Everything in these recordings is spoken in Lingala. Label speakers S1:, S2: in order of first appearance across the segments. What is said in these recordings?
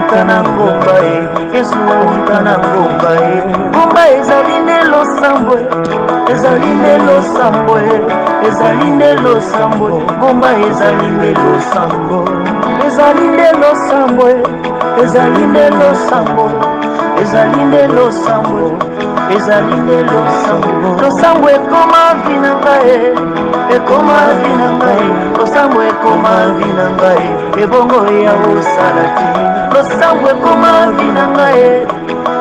S1: auta na ngomba Yesu auta na ngomba ngomba ezali nde losambwe ezali nde losambwe ezali nde losambwe ngomba ezali nde losambwe ezali nde losambwe ezali nde losambwe ezali nde losambwe ezali nde losambwe losambwe ekoma vi na ngai ekoma vi na ngai losambwe ekoma vi na ngai ebongo ya osala te losambwe ekoma vi na ngai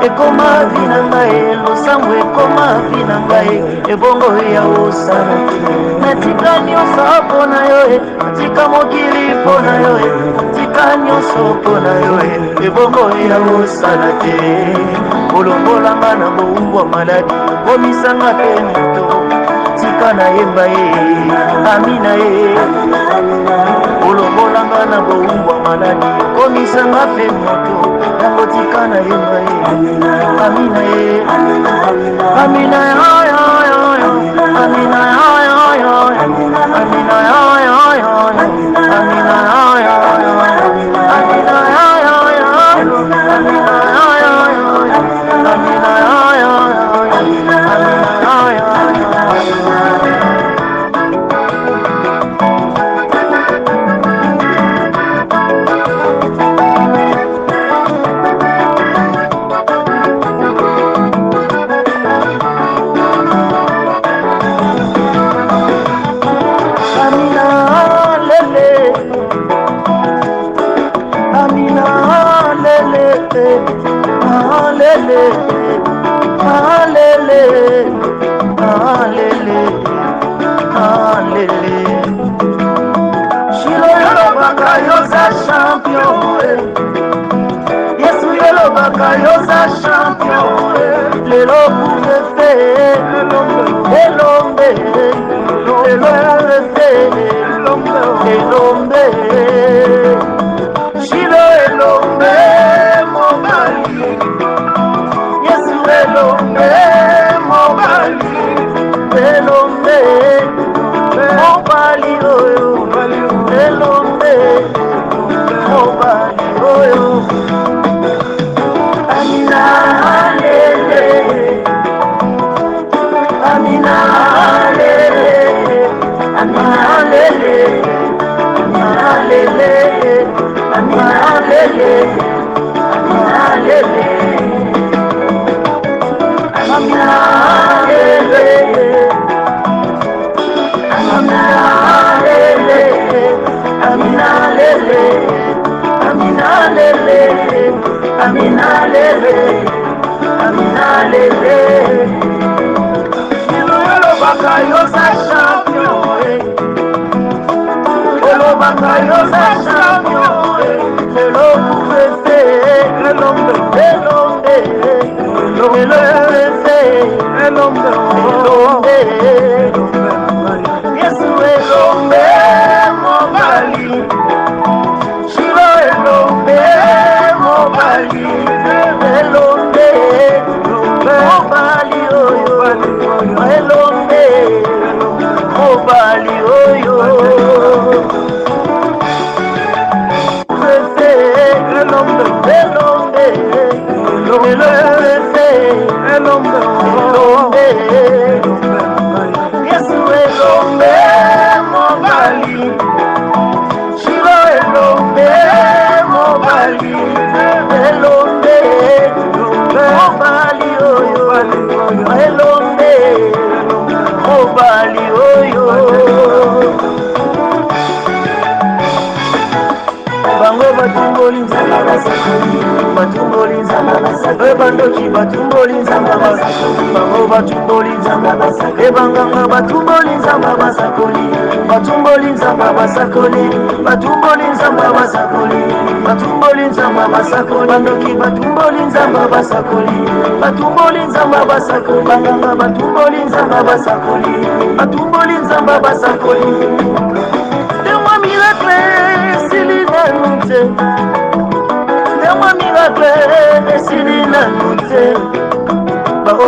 S1: ekoma vi na ngai losambwe ekoma vi na ngai ebongo ya osala te natika nyonso mpo na yo natika mokili mpo na yo natika nyonso mpo na yo ebongo ya osala te olongolanga na boumbwa maladi komisanga te moto tika na yemba amina olongolanga na boumbwa maladi komisanga pe moto yango tika na yemba amina amina amina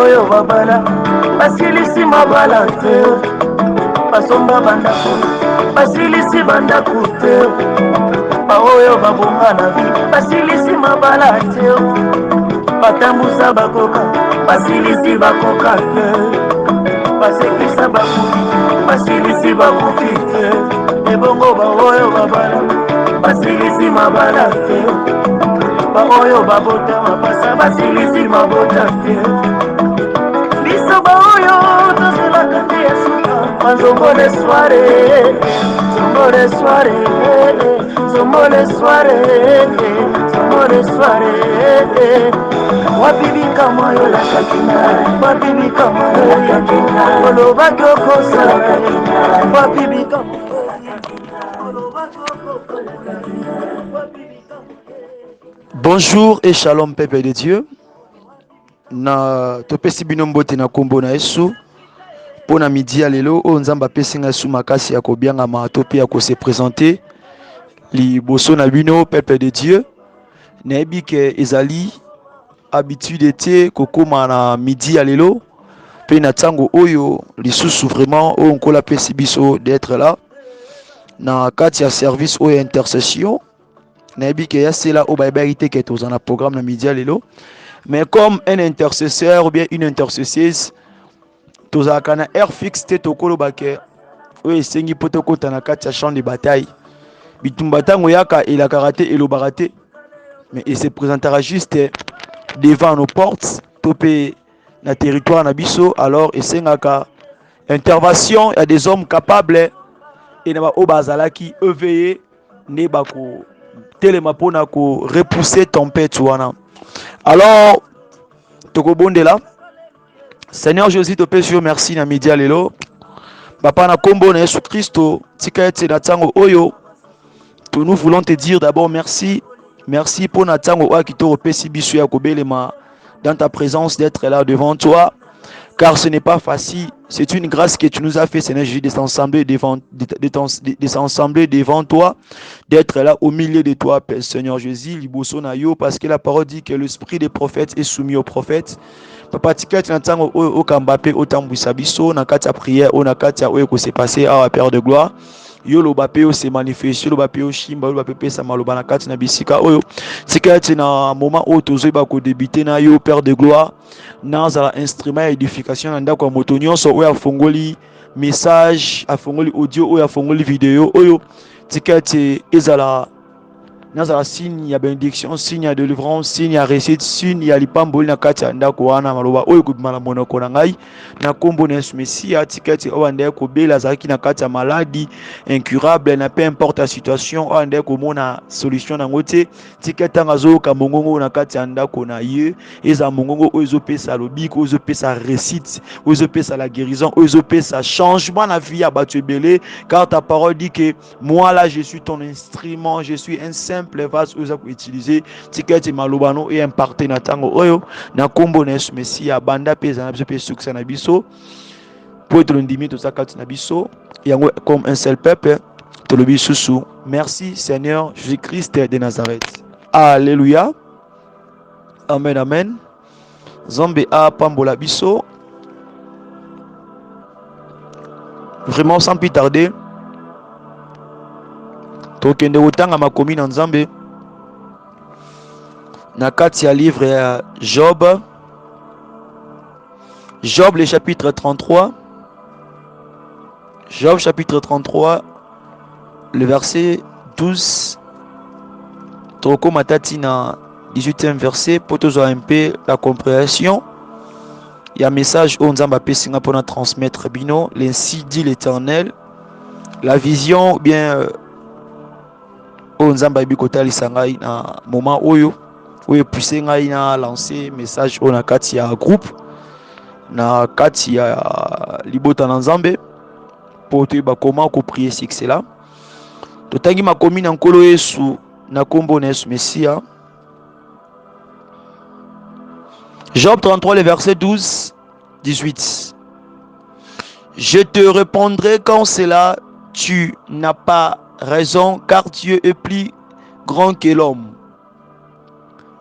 S1: oyo babala basilisi mabala te basomba bandako basilisi bandako te baoyo babonga na vi basilisi mabala te batambusa bakoka basilisi bakoka te basekisa bakufi basilisi bakufi te ebongo baoyo babala basilisi mabala te baoyo babota mapasa basilisi mabota te biso baoyo tozelaka te ya suka bazongole soire zongole soire zongole soire zongole soire wapi bikama yo lakakina wapi bikama yo yakina olobaki okosala wapi bikama olobaki okosala wapi bikama.
S2: Bonjour et shalom peuple de Dieu. Na topesi bino mbote na kombo na Yesu. Pona midi ya lelo o nzamba pesi nga su makasi ya kobiangama to pe ya ko se présenter liboso na bino peuple de Dieu. Nayebi ke ezali habitude te kokoma na midi ya lelo pe na tango oyo lisusu vraiment o nkola pesi biso d'être là na kati ya service o intercession. Nayebi ke ya c'est là au baibari te ke tozana programme na midi ya lelo. Mais comme un intercesseur ou bien une intercesseuse, tozalaka na air fixe te tokoloba ke oyo esengi mpo tokota na kati ya champ de bataille. Bitumba ntango yaka elakaka te elobaka te, mais il se présentera juste devant nos portes to pe na territoire na biso. Alors esengaka intervention ya des hommes capables et na ba oyo bazalaki éveillé nde bako telema mpona ko repousser tempête wana. Alors tokobondela Seigneur Jésus te pèse merci na midi lelo papa na kombo na Yesu Christo tika ete na tango oyo nous voulons te dire d'abord merci pour na tango oyo kitoko pesi biso ya kobelema dans ta présence, d'être là devant toi, car ce n'est pas facile. C'est une grâce que tu nous as fait, Seigneur Jésus, de s'assembler devant toi, d'être là au milieu de toi, Seigneur Jésus, liboso na yo, parce que la parole dit que l'esprit des prophètes est soumis aux prophètes. Papa tikati na tango o kambape o tambwisa biso na kati ya prière o na kati ya oyo ko se passer à Père de gloire. Yo lo bape o se manifeste lo bape o shimba lo bape pesa maloba na kati na bisika oyo tikati na moment o tozo ba ko débuter na yo Père de gloire na za instrument édification na ndako moto nyonso oyo afongoli message afongoli audio oyo afongoli vidéo oyo tikati ezala nazala signe ya bénédiction, signe ya délivrance, signe ya réussite, signe ya lipamboli na kati ya ndako wana maloba oyo kobima na monoko na ngai na kombo na Yesu Mesia tikati oyo ndeko kobela azalaki na kati ya maladie incurable na peu importe la situation oyo ndeko komona solution na ngote tikati tanga zoka mongongo na kati ya ndako na ye eza mongongo oyo ezopesa lobiko oyo ezopesa réussite oyo ezopesa la guérison oyo ezopesa changement na vie ya bato ebele, car ta parole dit que moi là je suis ton instrument, je suis un simple vase oyo utiliser tiketi malobano et imparté na tango oyo na kombo na Yesu Mesia banda peza na biso pe succès na biso pour être l'indimi to sakati na biso yango comme un seul peuple to lobi susu. Merci Seigneur Jésus-Christ de Nazareth. Alléluia. Amen amen. Zombe a pambola biso. Vraiment sans plus tarder tokende kotanga makomi na Nzambe na kati ya livre ya Job le chapitre 33, Job chapitre 33 le verset 12 toko matati na 18e verset pour tozo un peu la compréhension. Il y a un message au Nzamba pesinga pour transmettre bino l'ainsi dit l'Éternel, la vision bien o Nzamba bikota lisangai na moment oyo poussé ngai na lancer message o na kati ya groupe na kati ya libota na Nzambe pour te ba comment ko prier succès là to tangi makomi na nkolo Yesu na kombo na Yesu Mesia. Job 33 le verset 12-18. Je te répondrai quand cela tu n'as pas raison, car Dieu est plus grand que l'homme.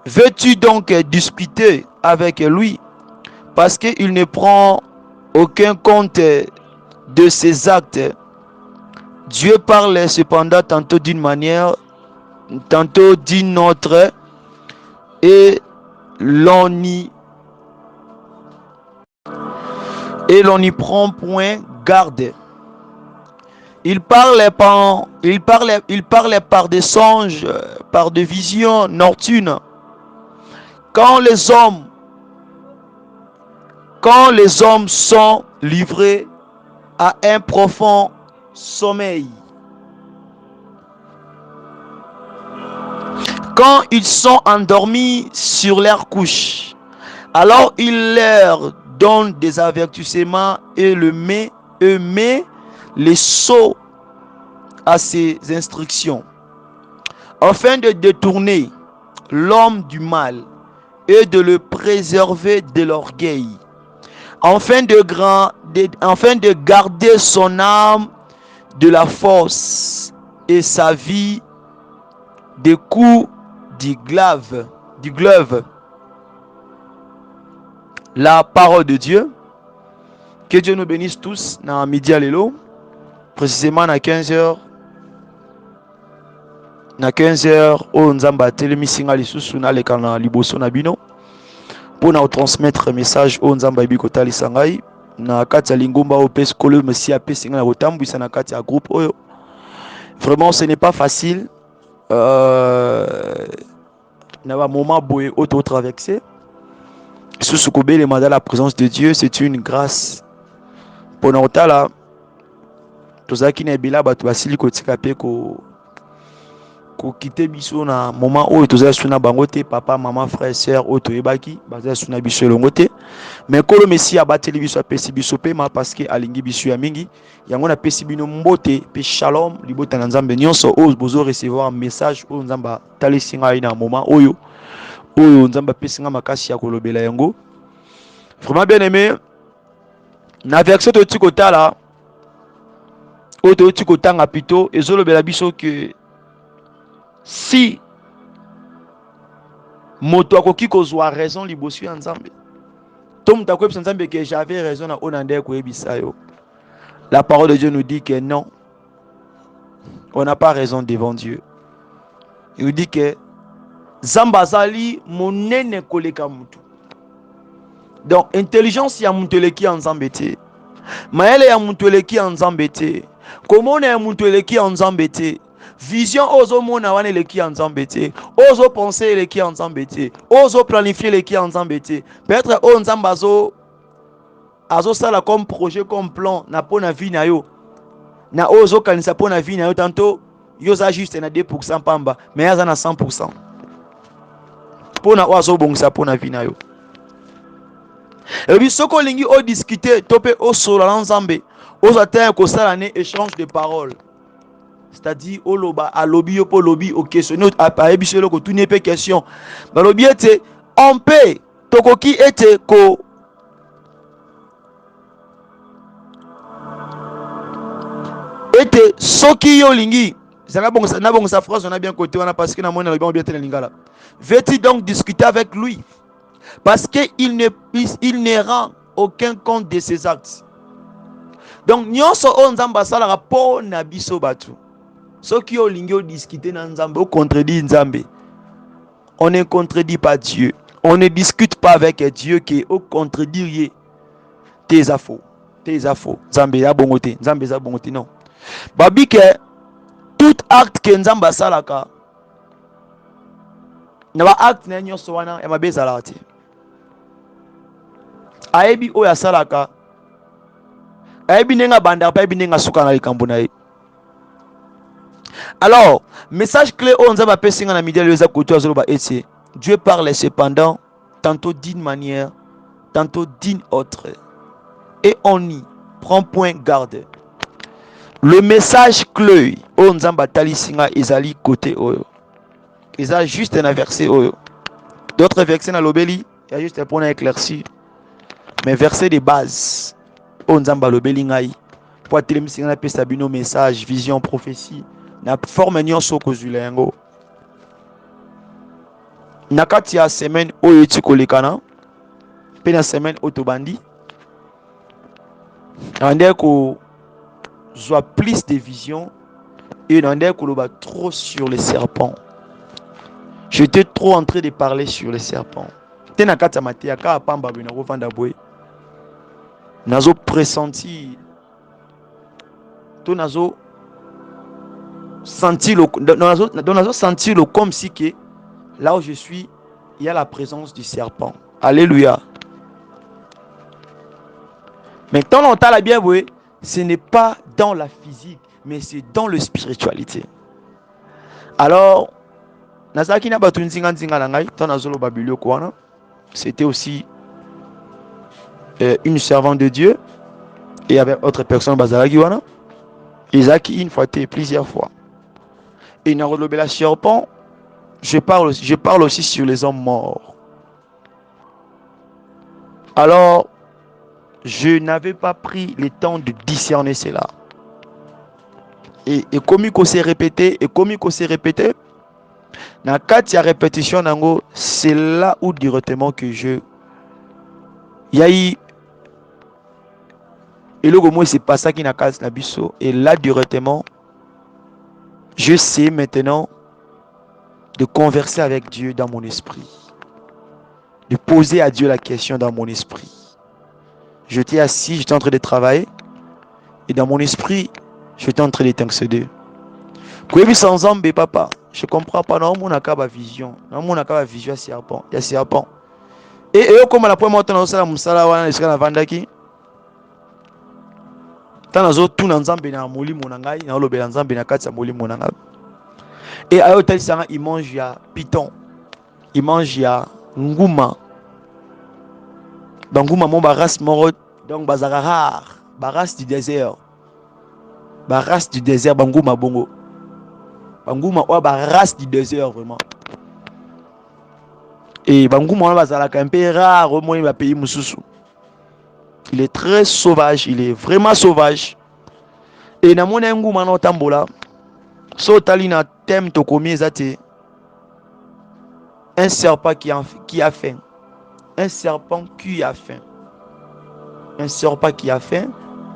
S2: Veux-tu donc discuter avec lui parce qu'il ne prend aucun compte de ses actes? Dieu parle cependant tantôt d'une manière, tantôt d'une autre, et l'on n'y prend point garde. Il parlait par des songes, par des visions nocturnes. Quand les hommes sont livrés à un profond sommeil, quand ils sont endormis sur leur couche, alors il leur donne des avertissements et met les sots à ses instructions, afin de détourner l'homme du mal et de le préserver de l'orgueil, afin de garder son âme de la force et sa vie des coups du glaive. La parole de Dieu. Que Dieu nous bénisse tous dans midi à l'élo, précisément à 15h. Na 15h, on nzamba telemisinga lisusu na lekana liboso na bino pour na transmettre message on nzamba ibikota lisangai na kati ya lingumba o peskolo messi a pesinga na kotambwisa na kati ya groupe oyo. Vraiment ce n'est pas facile na ba moment boye auto traverser sous le mandat de la présence de Dieu, c'est une grâce. Pour nous là, tous ceux qui ne bila batu basili kotika pe ko quitter biso na moment où tous ceux suna bangote papa maman frère sœur auto ebaki baza suna biso longote mais kolo messi abateli biso apesi biso pe ma parce que alingi biso ya mingi yango na pesi bino mbote pe shalom libota na nzambe nyonso o bozo recevoir message o nzamba talisinga ina moment oyo nzamba pesinga makasi ya kolobela yango. Vraiment bien aimé, na verset de tikota là auto tikota ngapito ezolobela biso que si moto akoki kozwa raison liboso ya nzambe to muta ko ebisa nzambe que j'avais raison na onande ko ebisa yo, la parole de Dieu nous dit que non, on n'a pas raison devant Dieu. Il nous dit que Zamba zali monene koleka mutu. Donc intelligence ya mutu eleki ya nzambe te, maele ya mutu eleki ya nzambe te, komona ya mutu eleki ya nzambe te, vision ozo mona wana eleki ya nzambe te, ozo penser eleki ya nzambe te, ozo planifier eleki ya nzambe te. Peut-être o nzambe azo sala comme projet comme plan na pona vie na yo, na ozo kanisa pona vie na yo, tantôt yo za juste na 2% pamba mais yaza na 100% pona ozo bongisa pona vie na yo. Et puis ce qu'on lingi au discuter topé au solo l'ensemble aux atteint ko sala né échange de paroles, c'est-à-dire au loba à lobby yo po lobby au question à ebiselo ko tout n'est pas question ba lobby était on peut tokoki était ko était soki yo lingi ça na bon sa phrase on a bien côté on a parce que na mona bien te lingala veux-tu donc discuter avec lui parce qu'il ne rend aucun compte de ses actes. Donc nyonso o nzamba sala rapport na biso batu soki o lingi o discuter na nzambe o contredit nzambe, on ne contredit pas Dieu, on ne discute pas avec Dieu qui au contredire tes afos nzambe ya bongote nzambe za bongote non babi que tout acte que nzamba salaka na ba acte na nyonso wana ya mabeza la te ayebi oya salaka ayebi nenga banda pa ayebi nenga suka na likambo na ye. Alors message clé on nzamba pesinga na midi leza koto azoloba ete Dieu parle cependant tantôt d'une manière tantôt d'une autre et on y prend point garde. Le message clé on nzamba talisinga ezali côté oyo eza juste un verset oyo, d'autres versets na lobeli il y a juste pour éclaircir mais verset de base on nzamba lobeli ngai pour telemisinga na pesa bino message vision prophétie na forme nyonso kozula yango na kati ya semaine oyo etikolekana pe na semaine otobandi ande ko soit plus de vision et ande ko loba trop sur les serpents. J'étais trop en train de parler sur les serpents. Tenakata matia ka pamba bino vanda boy. Nazo pressenti. To nazo senti le nazo senti le comme si que là où je suis, il y a la présence du serpent. Alléluia. Mais tant longtemps la bien oui, ce n'est pas dans la physique, mais c'est dans la spiritualité. Alors, nazaki na batu nzinga nzinga na ngai, tant nazolo babulio kwana. C'était aussi une servante de Dieu et avec autre personne bazalaki wana. Isaac une fois et plusieurs fois. Et dans le serpent, je parle aussi sur les hommes morts. Alors, je n'avais pas pris le temps de discerner cela. Et comme il s'est répété, dans le cas de la répétition, c'est là où directement que il y a eu, et le mot c'est pas ça qui n'a pas nabiso, et là directement, je sais maintenant de converser avec Dieu dans mon esprit, de poser à Dieu la question dans mon esprit. J'étais assis, j'étais en train de travailler, et dans mon esprit, j'étais en train d'intercéder. Kouébi sans âme, papa, je comprends pas, non, mon akaba vision, non, mon akaba vision, serpent, il y a serpent. Et comme la première fois, on a musala wana esika na vandaki. Tanazo tout na nzambe na molimo na ngai, na lobela nzambe na kati ya molimo na ngai. Et ayo talisanga il mange ya python. Il mange ya nguma. Banguma mon baras moro donc bazara rare, baras du désert. Baras du désert banguma bongo. Banguma wa baras du désert vraiment. Et banguma wana bazala un peu rare au moins ba pays mususu. Il est très sauvage, il est vraiment sauvage. Et na mona nguma na tambola. So talina thème to komi ezate. Un serpent qui a faim. Un serpent qui a faim. Un serpent qui a faim.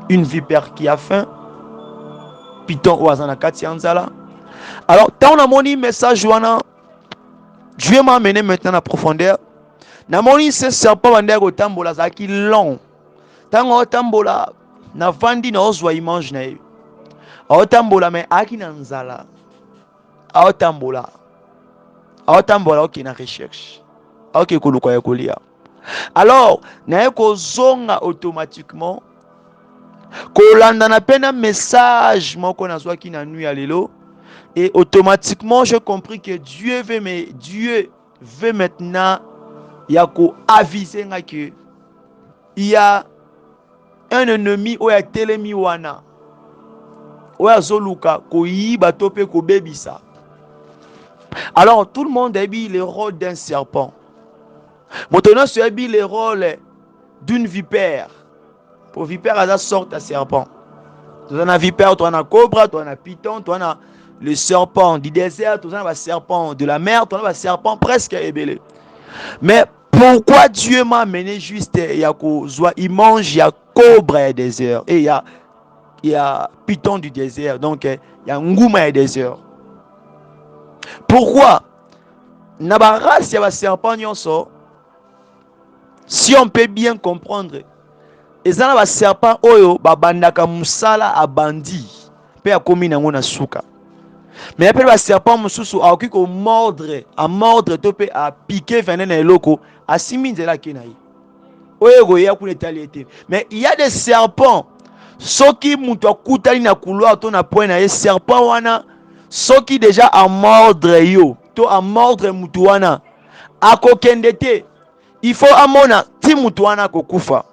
S2: Une vipère qui a faim. Python ou azana kati anzala. Alors, tant on a mon message, Dieu m'a amené maintenant à profondeur. Na moni ce serpent bandé au tambola zaki long. Tant on tambola na vandi na ozwa image na ye. Au tambola mais aki na nzala. Au tambola ok na recherche. Ok kuluka ya kolia. Alors, na eko zonga automatiquement. Kolanda na pena message moko na zwa ki na nuit à lelo. Et automatiquement, j'ai compris que Dieu veut maintenant yako aviser que il y a un ennemi ou ya telemi wana. Ou ya zoluka ko yiba tope ko bebisa. Alors tout le monde a vu le rôle d'un serpent. Maintenant, c'est le rôle d'une vipère. Pour vipère, elle sort un serpent. Tu as un vipère, tu as un cobra, tu as un python, tu as le serpent du désert, tu as un serpent de la mer, tu as un serpent presque ébélé. Mais pourquoi Dieu m'a amené juste il mange, il y a cobra du désert et il y a python du désert, donc il y a ngouma du désert. Pourquoi? Nabaras il y a un serpent nyonso. Si on peut bien comprendre, et ça na serpent oyo babandaka musala abandi pe akomi nango na suka. Mais après le serpent mususu aoki ko mordre to pe a piquer venene na eloko asimi nzela kenayi. Oyo ya ku netaliete. Mais il y a des serpents soki mutu akutali na couloir to na point na ye serpent wana soki déjà a mordre yo to a mordre mutu wana akokende te. Il faut amona ti mutu wana kokufa.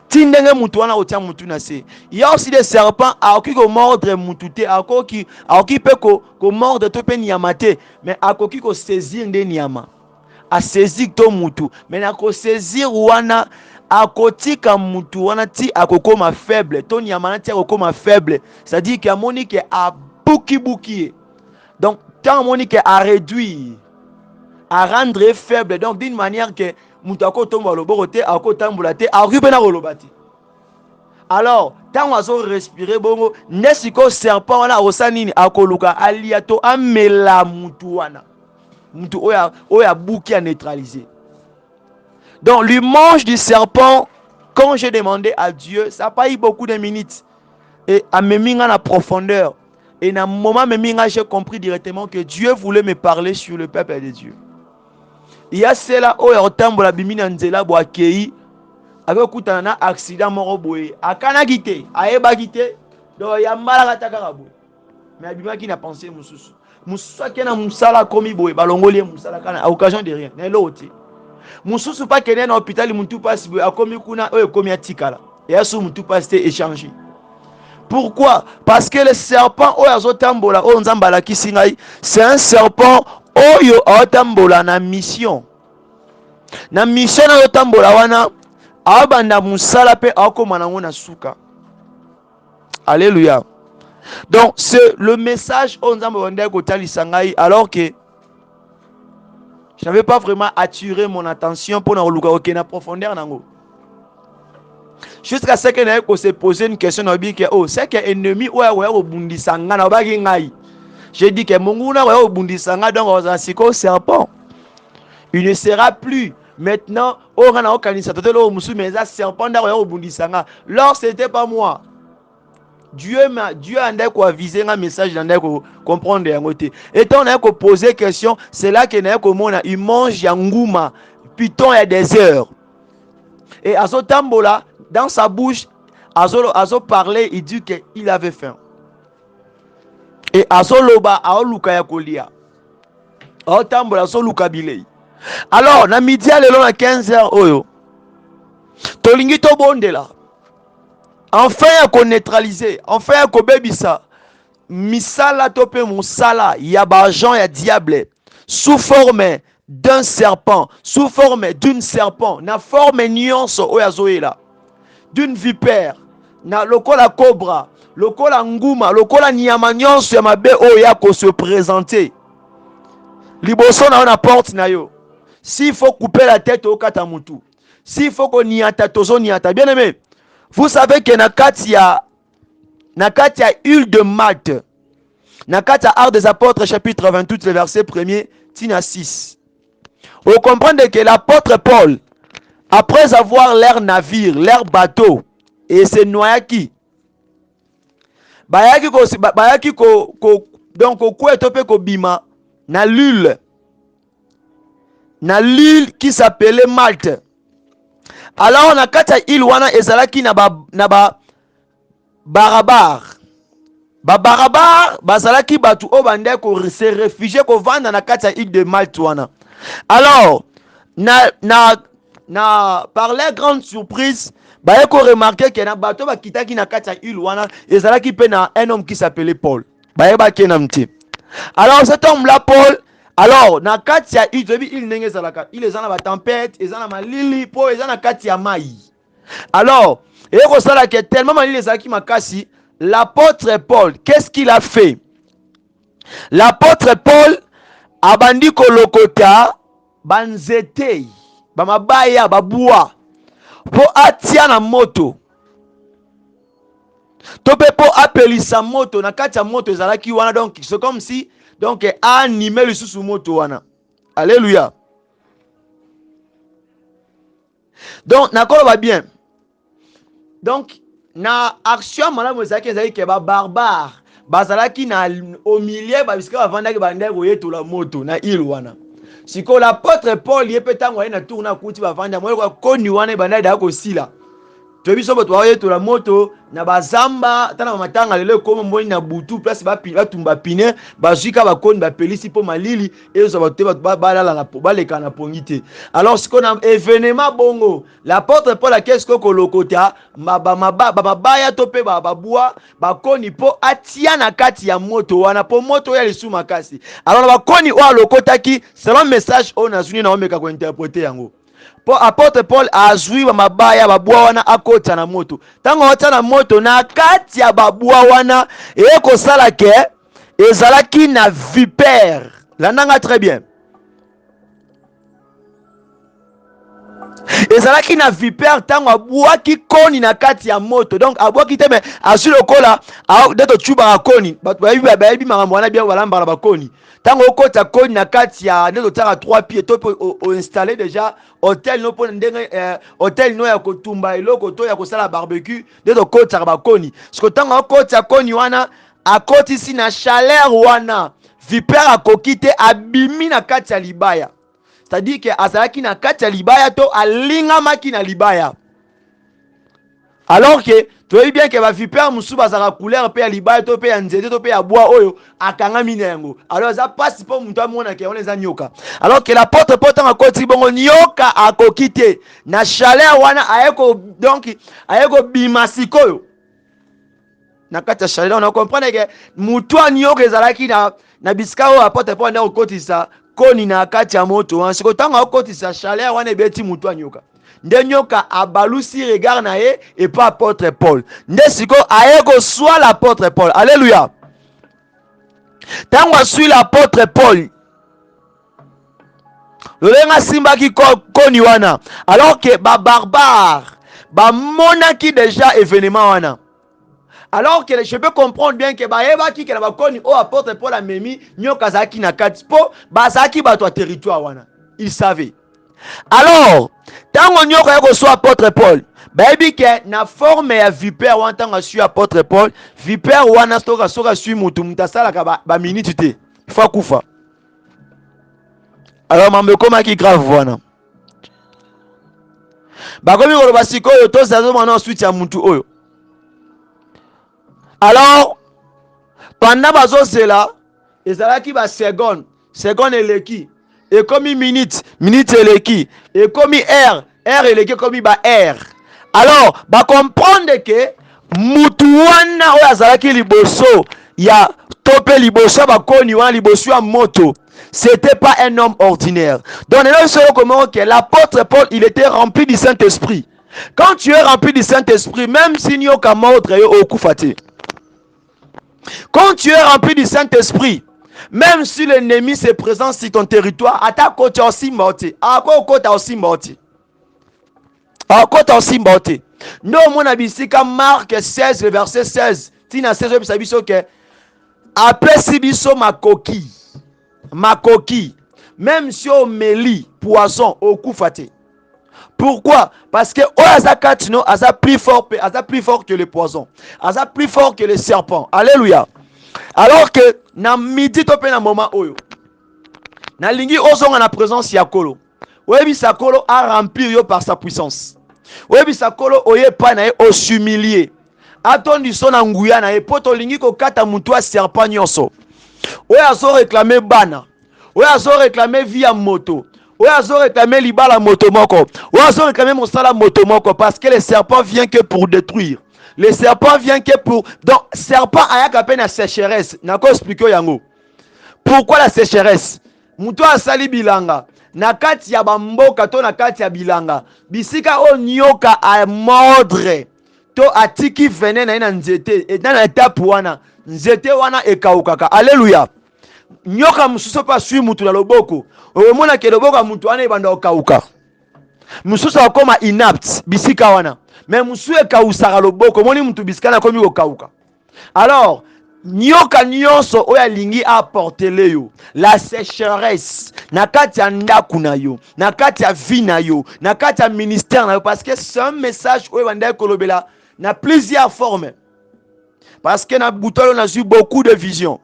S2: Ti ndenge mutu wana otia mutu na se. Il y a aussi des serpents akoki ko mordre mutu te, akoki pe ko mordre to pe nyama te, mais akoki ko saisir nde nyama. A saisir to mutu, mais na ko saisir wana akotika mutu wana ti akokoma faible, to nyama na ti akokoma faible. C'est-à-dire que amoni ke a buki. Donc tant amoni ke a réduire, à rendre faible, donc d'une manière que Moutako tombe le boroté, à côté tamboulate, à rubena rolobati. Alors, tant on a respiré, bongo, nesiko serpent, on a osanini, à koluka, aliato, amela mutuana. oya bouki à neutraliser. Donc l'image du serpent, quand j'ai demandé à Dieu, ça n'a pas eu beaucoup de minutes. Et à Meminga la profondeur. Et dans un moment, j'ai compris directement que Dieu voulait me parler sur le peuple de Dieu. Il y a cela où il y a autant de bimina nzela bo akei avec un accident moro boye akana gite aeba gite donc il y a malaka takaka boye mais abima qui n'a pensé mususu mususu qui na musala komi boye balongoli musala kana à occasion de rien na loti mususu pas kene na hôpital muntu passe boye akomi kuna oyo komi atikala et asu muntu passe échanger. Pourquoi? Parce que le serpent oyo tambola oyo nzambala kisingai c'est un serpent oyo atambola na mission. Na mission na tambola wana abanda musala pe akoma nango na suka. Alléluia. Donc c'est le message oyo nzambala ndeko kotalisa ngai alors que je n'avais pas vraiment attiré mon attention pour na luka okena profondeur nango. Jusqu'à ce que naye ko se poser une question na bi que oh c'est que ennemi oya obundisa nga na baki ngai. J'ai dit que monguna oya obundisa nga donc ozasiko serpent. Il ne sera plus maintenant on a organisé totelo musu mais ça serpent oya obundisa nga. Lors c'était pas moi. Dieu a ndé ko aviser un message ndé ko comprendre yango te. Et on a ko poser question, c'est là que na ko mona il mange yanguma python et des heures. Et azo tambola dans sa bouche, Azo parlait, il dit qu'il avait faim. Et Azo loba, Aoluka yakolia. Aotambola, Azo luka bilei. Alors, na midi à l'élo na 15h, oyo. Tolingi to bonde là. Enfin, yako neutraliser. Enfin, yako bebisa. Misala tope musala. Yaba Jean ya diable. Sous forme d'un serpent. Sous forme d'une serpent. Na forme nuance oyazoé là. D'une vipère, na lokola cobra, lokola nguma, lokola nyama nyonso ya mabe oya ko se présenter. Liboso na ona porte na yo. S'il faut couper la tête au katamutu. S'il faut qu'on niata tozo niata. Bien aimé, vous savez que na kati ya huile de malt. Na kati ya Actes des Apôtres chapitre 28 le verset 1er tina 6. Vous comprenez que l'apôtre Paul, après avoir leur navire, leur bateau, et c'est noyaki. Bayaki donc ko etope ko bima na l'huile qui s'appelait Malte. Alors on a kata il wana ezalaki na barabar. Barabar bazalaki batu o bande ko se réfugier ko vanda na kata île de Malte wana. Alors par la grande surprise, bah qu'on remarqué que na bateau ba kitaki na kati ya île wana ezalaki pe na un homme qui s'appelait Paul. Bah ba kenamti. Alors cet homme là Paul, alors na kati ya île nenge zalaka, il ezana ba tempête, ezana malili po ezana kati ya mai. Alors, et ko sala que tellement malili ezalaki makasi, l'apôtre Paul, qu'est-ce qu'il a fait? L'apôtre Paul abandi kolokota banzete bamabaya babua po atia na moto to pe po apelisa moto na kati ya moto ezalaki wana, donc c'est comme si donc animé lisusu moto wana. Alléluia. Donc nakoloba bien, donc na action malamu ezalaki ke ba barbare bazalaki na au milieu babisika bavandaki bandaki koyetola moto na île wana. Siko l'apôtre Paul yepe tango na tourna kuti bavanda mo ko koni wana bandaki da ko sila. To biso bato bayetola moto na bazamba tana matanga lelo ko mboni na butu place ba tumba pine bazwika bakoni ba pelisi po malili ezo bato balala na baleka na pongite. Alors siko na événement bongo l'apôtre Paul a qu'est-ce que kolokota mabaya to pe babua bakoni po atia na kati ya moto wana po moto ya lisu makasi. Alors bakoni o alokotaki selon message on a zuni na omeka ko interpréter yango. Apôtre Paul a azui ba mabaya babua wana akota na moto. Tango ota na moto na kati ya babua wana eko sala ke ezalaki na vipère. Landanga très bien. ezalaki na vipère tango abwaki koni na kati ya moto. Donc abwaki te me azwi lokola nde totubaka koni, bato bayebi makambo wana bien balambaka bakoni. Tango okota koni na kati ya nde totiaka 3 pieds to oinstalle déjà hôtel no mpona ndenge hôtel no ya kotumba eloko to ya kosala barbecue, nde tokotaka bakoni. Siko tango okota koni wana akotisi na chaleur wana, vipère akoki te abimi na kati ya libaya. C'est-à-dire que azalaki na kati ya libaya to alingamaki na libaya. Alors que tu vois bien que ba vipère musu bazaka couleur pe ya libaya to pe ya nzete to pe ya bois oyo akangami na yango. Alors ça passe pour mutu amona ke on les nyoka. Alors que l'apôtre Paul tanga koti bongo nyoka akoki te na chaleur wana ayeko, donc ayeko bimasikoyo. Na kati ya chaleur on comprend que mutu nyoka ezalaki na bisika oyo apôtre Paul nda okotisa koni na kati ya moto wana. Siko tanga okotisa chaleur wana ebeti mutu nyoka. Nde nyoka abalusi regard na ye et pas apôtre Paul. Nde siko ayeko soit l'apôtre Paul. Alléluia. Tango asui l'apôtre Paul, lolenga simbaki koni wana, alors que ba barbare ba monaki déjà événement wana. Alors que je peux comprendre bien que baebaki ke na bakoni o apôtre Paul a memi nyoka zaki na kati po bazaki bato a territoire wana. Il savait. Alors tango nyoka yako so apôtre Paul, baebi ke na forme ya vipère wana tango su apôtre Paul, vipère wana soka su mutu mutasala ka ba minute te. Fa kufa. Alors mambe koma ki grave wana. Bakomi ko basiko yo to zazo mwana suite ya mutu oyo. Alors, pendant bazo cela, ezalaki ba seconde eleki, et comme minute eleki, et comme heure eleki comme ba heure. Alors, ba comprendre que mutu wana oyo azalaki liboso ya tope liboso ba koni wana liboso ya moto, c'était pas un homme ordinaire. Donc là c'est comment que l'apôtre Paul, il était rempli du Saint-Esprit. Quand tu es rempli du Saint-Esprit, même si nyoka mordre yo okufati. Quand tu es rempli du Saint-Esprit, même si l'ennemi se présente sur ton territoire, à côté aussi morti. À côté aussi morti. À côté aussi morti. Nous, mon abisi, comme Marc 16, le verset 16, Tina 16, le verset que après Sibiso ma coquille, même si on mélit poisson au coup faté. Pourquoi? Parce que Oazakatino a plus fort que le poison, a plus fort que le serpent. Alléluia. Alors que na midi topé na moment oyo, na lingi ozonga na présence ya kolo. Oyebi sakolo a rempli yo par sa puissance. Oyebi sakolo oye pa na ye o s'humilier. Atondi so na nguya na ye poto lingi ko kata mutu a serpent nyonso. Oye azo réclamer bana. Oye azo réclamer via moto. Oye azo réclamer libala moto moko. Oye azo réclamer mosala moto moko parce que le serpent vient que pour détruire. Le serpent vient que pour... Donc, serpent a à peine la sécheresse. N'a pas expliqué yango. Pourquoi la sécheresse? Muto a sali bilanga. Nakati ya bamboka to nakati ya bilanga. Bisika o nyoka a mordre. To atiki vene na ina nzete. Et dans l'étape wana. Nzete wana e kaukaka. Alléluia. Nyoka mususo pa sui mutu na loboko. Omona ke loboko mutu wana ibanda okauka. Mususo akoma inapt. Bisika wana. Mais musu e kausaka loboko. Moni mutu bisika na komi okauka. Alors, nyoka nyonso oya lingi apporter leyo. La sécheresse. Nakati ya ndaku na yo. Nakati ya vie na yo. Nakati ya ministère na yo. Parce que c'est un message oya banda kolobela. Na plusieurs formes. Parce que na boutolo on a eu beaucoup de visions.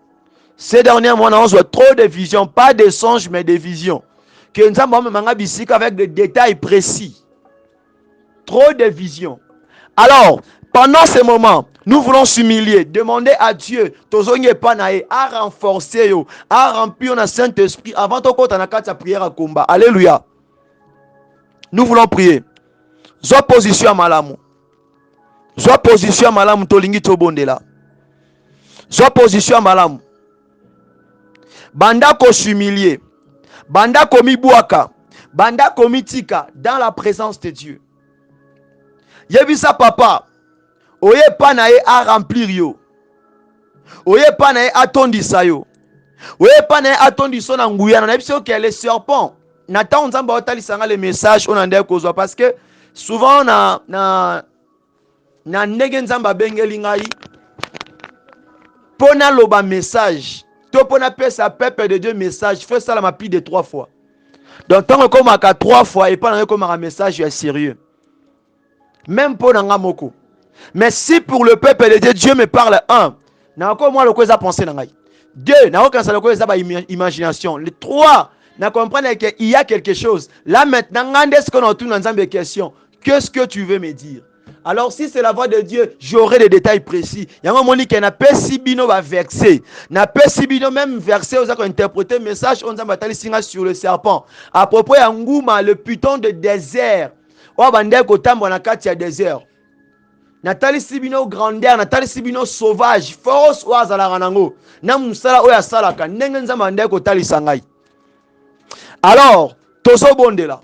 S2: Ces derniers mois, on a trop de visions. Pas de songes, mais de visions. Que nous avons avec des détails précis. Trop de visions. Alors, pendant ce moment, nous voulons s'humilier, demander à Dieu, à renforcer, à remplir le Saint-Esprit avant de faire la prière à combat. Alléluia. Nous voulons prier. Soit position à malamu. Soit position à malamu, tolingi tobondela. Soit position à malamu. Banda ko s'humilier. Banda ko mibuaka. Banda ko mitika dans la présence de Dieu. Yebisa papa. Oye panae a remplir yo. Oye panae a tondisa yo. Oye panae a tondiso na nguyana. Na biso ke le serpent. Nathan Nzamba otalisanga les messages on ande kozwa parce que souvent na ndenge Nzamba bengeli ngai pona loba message to pona pesa peuple de Dieu message faut ça la plus de 3 fois. Donc tant que comme à 3 fois et pas comme un message sérieux. Même pour nga moko. Mais si pour le peuple de Dieu, Dieu me parle un, na encore moi le quoi ça penser na ngai. Deux, na aucun ça le quoi ça ba imagination. Les trois, na comprendre qu'il y a quelque chose. Là maintenant, ngande ce qu'on entend dans une question. Qu'est-ce que tu veux me dire? Alors si c'est la voix de Dieu, j'aurai des détails précis. Il y a un moment qui n'a pas si bino va verser. N'a pas si bino même verser aux interpréter message on s'en singa sur le serpent. À propos ya nguma le putain de désert. O bande ko tambo na kati ya désert. Natali sibino grandeur, natali sibino sauvage, force ou azala ranango. Na musala o ya salaka ndenge nzamba ndeko ko tali sangai. Alors, tozo bondela.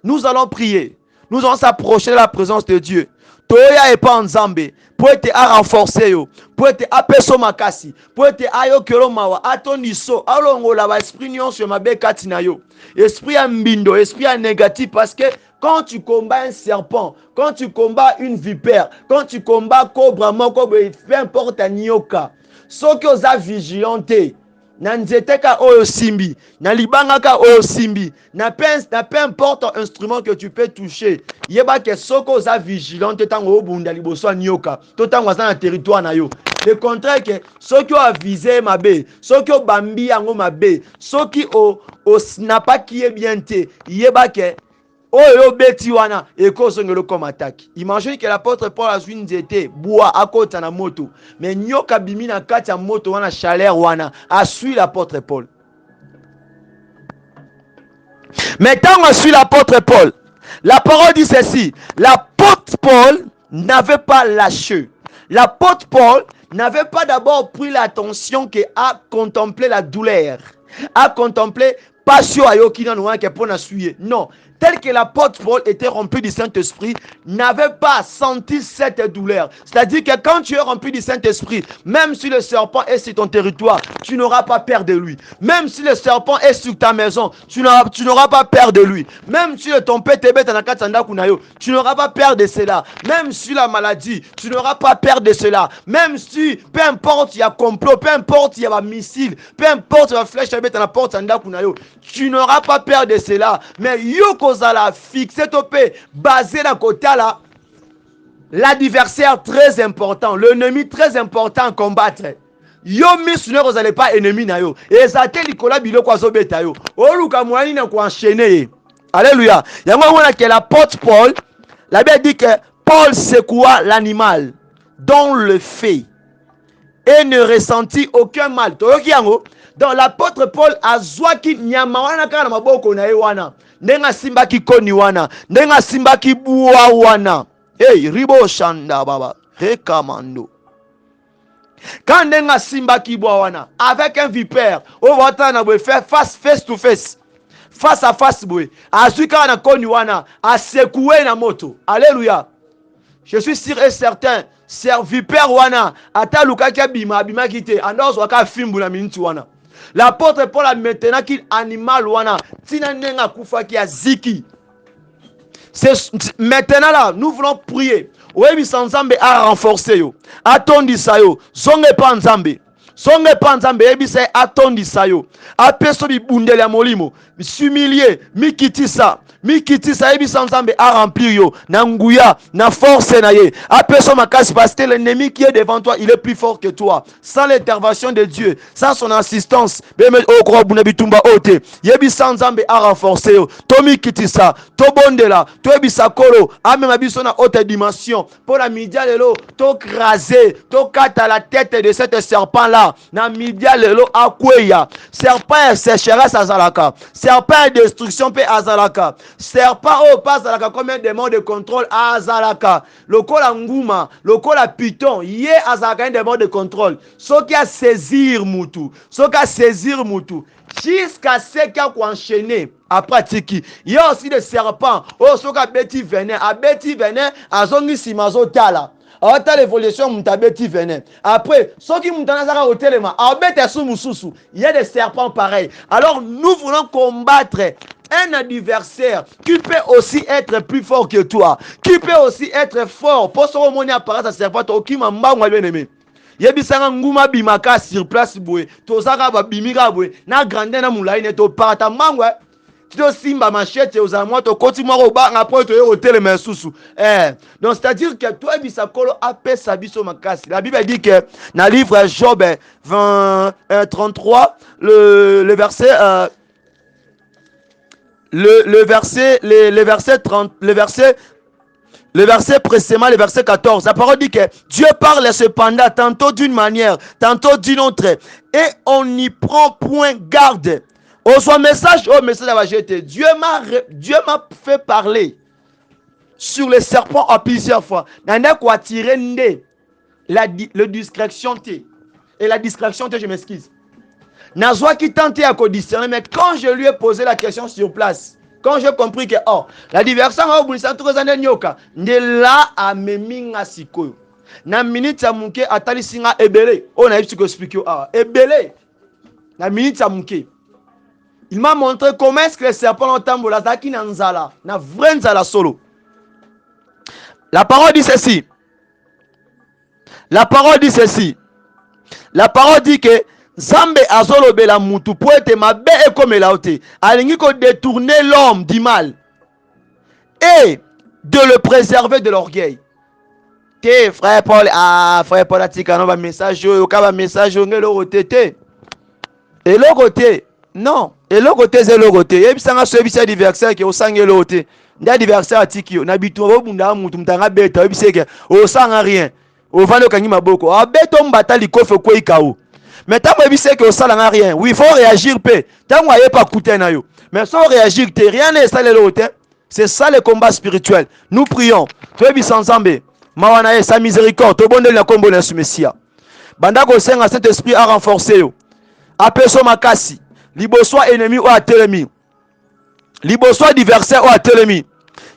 S2: Nous allons prier. Nous allons s'approcher de la présence de Dieu. Toya et pas en Zambé. Pour être à renforcer yo. Pour être à peso makasi. Pour être à yo kelo mawa. Atoniso. Alongo la esprit nyon sur ma bekati na yo. Esprit ambindo. Esprit négatif parce que quand tu combats un serpent, quand tu combats une vipère, quand tu combats cobra, peu importe un nyoka, ce que vous avez vigilanté, na nzete ka oyo simbi, na libanga ka oyo simbi, na peu importe instrument que tu peux toucher, yeba ke soko za vigilante tango obunda liboso nyoka, to tango za na territoire na yo. Le contraire que ceux qui ont visé ma bé, ceux qui ont bambi yango ma bé, ceux qui ont n'a pas qui est bien té, yeba ke oyo beti wana ekozongelo comme attaque. Imagine que l'apôtre Paul a vu nzete bois à côté na moto, mais nyoka bimi na kati ya moto wana chaleur wana a suivi l'apôtre Paul. Maintenant on suit l'apôtre Paul. La parole dit ceci, l'apôtre Paul n'avait pas lâché. L'apôtre Paul n'avait pas d'abord pris l'attention qu'à contempler la douleur, à contempler passion ayokina noa ke pona suyer. Non, tel que l'apôtre Paul était rempli du Saint-Esprit, n'avait pas senti cette douleur. C'est-à-dire que quand tu es rempli du Saint-Esprit, même si le serpent est sur ton territoire, tu n'auras pas peur de lui. Même si le serpent est sur ta maison, tu n'auras pas peur de lui. Même si le tempête est bête en akatanda kunayo, tu n'auras pas peur de cela. Même si la maladie, tu n'auras pas peur de cela. Même si, peu importe, il y a complot, peu importe, il y a un missile, peu importe, il y a une flèche bête en la porte kunayo, tu n'auras pas peur de cela. Mais yoko zala fixé topé basé dans côté là, l'adversaire très important, l'ennemi très important à combattre. Yo missionnaire vous n'allez pas ennemi na yo. Et ça te likola bilo kwa zo beta yo. Oluka mwani na kwa enchaîner. Alléluia. Yango wana que l'apôtre Paul, la Bible dit que Paul secoua l'animal dont le fait et ne ressentit aucun mal. Toyoki yango. Donc l'apôtre Paul a zwaki nyama wana kana maboko na ye wana. Ndenga simba ki koni wana. Ndenga simba ki buwa wana. Hey, ribo shanda baba. Rekamando. Quand ndenga simba ki buwa wana. Avec un vipère. On va entendre faire face to face. Face à face boy. Azuka na koni wana. A secoué na moto. Alléluia. Je suis sûr et certain. Vipère wana. Ata lukaki abima kite. Andos waka fimbu na minti wana. L'apôtre Paul a maintenant qu'il animal wana tina nenga kufa ki aziki. Maintenant là, nous voulons prier. Oyebi sanzambe a renforcer yo. Atondisa yo. Zonge pa nzambe. Zonge pa nzambe ebi se atondisa yo. Apeso bi bundele molimo. S'humilier, mikitisa. Mikitisa ebi sanzambe a remplir yo. Na nguya, na force na ye. Apeso makasi parce que l'ennemi qui est devant toi, il est plus fort que toi. Sans l'intervention de Dieu, sans son assistance, beme okro bunabitumba ote. Yebi sanzambe a renforcer yo. To mikitisa, to bondela, to ebi sakolo, amema biso na haute dimension. Pour la media lelo, to craser, to kata la tête de cet serpent là. Na media lelo akweya. Serpent sécheresse azalaka. Serpent destruction pe azalaka. Serpent au pas azalaka comme un démon de contrôle azalaka. Lokola nguma, lokola python, yé azalaka un démon de contrôle. Ce qui a saisir mutu, ce qui a saisir mutu, jusqu'à ce qu'il a enchaîné à pratiquer. Il y a aussi des serpents. Oh, ce qui a bêti venin, a bêti venin, a zongi simazo tala. Alors, l'évolution, m'tabeti venin. Après, ceux qui m'tana au téléma, il y a des serpents pareils. Alors, nous voulons combattre un adversaire qui peut aussi être plus fort que toi, qui peut aussi être fort. Pour ce moment, il apparaît à serpent, qui m'a bien aimé. Yebisanga nguma bimaka sur place boy tozaka ba bimika boy na grande na mulai ne to parata mangwa to simba machete aux moi to koti moi au banga point to hotel mais susu donc c'est à dire que toi bisakolo appelle sa biso makasi. La Bible dit que dans le livre Job 20 33 le verset le verset 30 le verset précédemment, le verset 14, la parole dit que Dieu parle cependant tantôt d'une manière, tantôt d'une autre, et on n'y prend point garde. Au son message, au message de la vérité, Dieu m'a fait parler sur les serpents à plusieurs fois. Nana quoi tirer le distraction T. Et la distraction T, je m'excuse. Nazwa qui tentait à discerner, mais quand je lui ai posé la question sur place, quand j'ai compris que la diversion a oublié ça tout les nyoka de là à meminga sikoyo na minute ya muke atali singa ebele on a eu ce que expliquer ebele na minute ya muke il m'a montré comment est-ce que les serpents ont tambola zaki na nzala na vrai nzala solo. La parole dit ceci, la parole dit ceci, la parole dit que Zambe azolobela mutu po ete mabe ekomela ote alingi ko détourner l'homme du mal et de le préserver de l'orgueil. Te frère Paul frère Paul atika no ba message yo ka ba message ngelo rotete et le côté non et le côté c'est le côté et bisanga so bisa adversaire ki osangelo ote nda adversaire atiki yo na bitu obunda mutu mtanga beta biseke osanga rien ovalo kangi maboko abeto mbata likofe ko ikao. Mais tant que c'est que ça n'a rien, oui, il faut réagir. Tant que pas coûter na yo. Mais sans réagir, rien n'est ça l'autre. C'est ça le combat spirituel. Nous prions. Tu es sans zambe. Mawana sa miséricorde. Tu bonne la combo na Messia. Banda ko senga cet esprit a renforcé yo. Apeso makasi. Liboso ennemi ou atelemi. Liboso adversaire ou atelemi.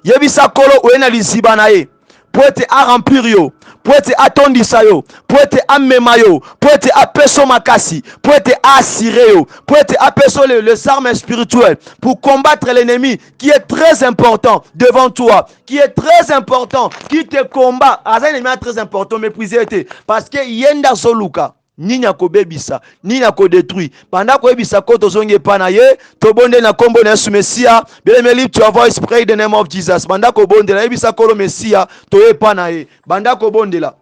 S2: Yebisa kolo ou ena lisiba na ye. Pour être à remplir yo, pour être attendissa yo, pour être à mema yo, pour être à peso makasi, pour être à assurer yo, pour être à peso les armes spirituelles, pour combattre l'ennemi qui est très important devant toi, qui est très important, qui te combat. Un ennemi très important, mépriser parce que yenda soluka. Nini akobebisa nini akodétruit pendant ko ebisa ko tozonge pana ye to bonde na kombo na Yesu Messia bien lift your voice pray the name of Jesus banda ko bonde la ebisa ko lo Messia to ye pana ye banda ko bonde la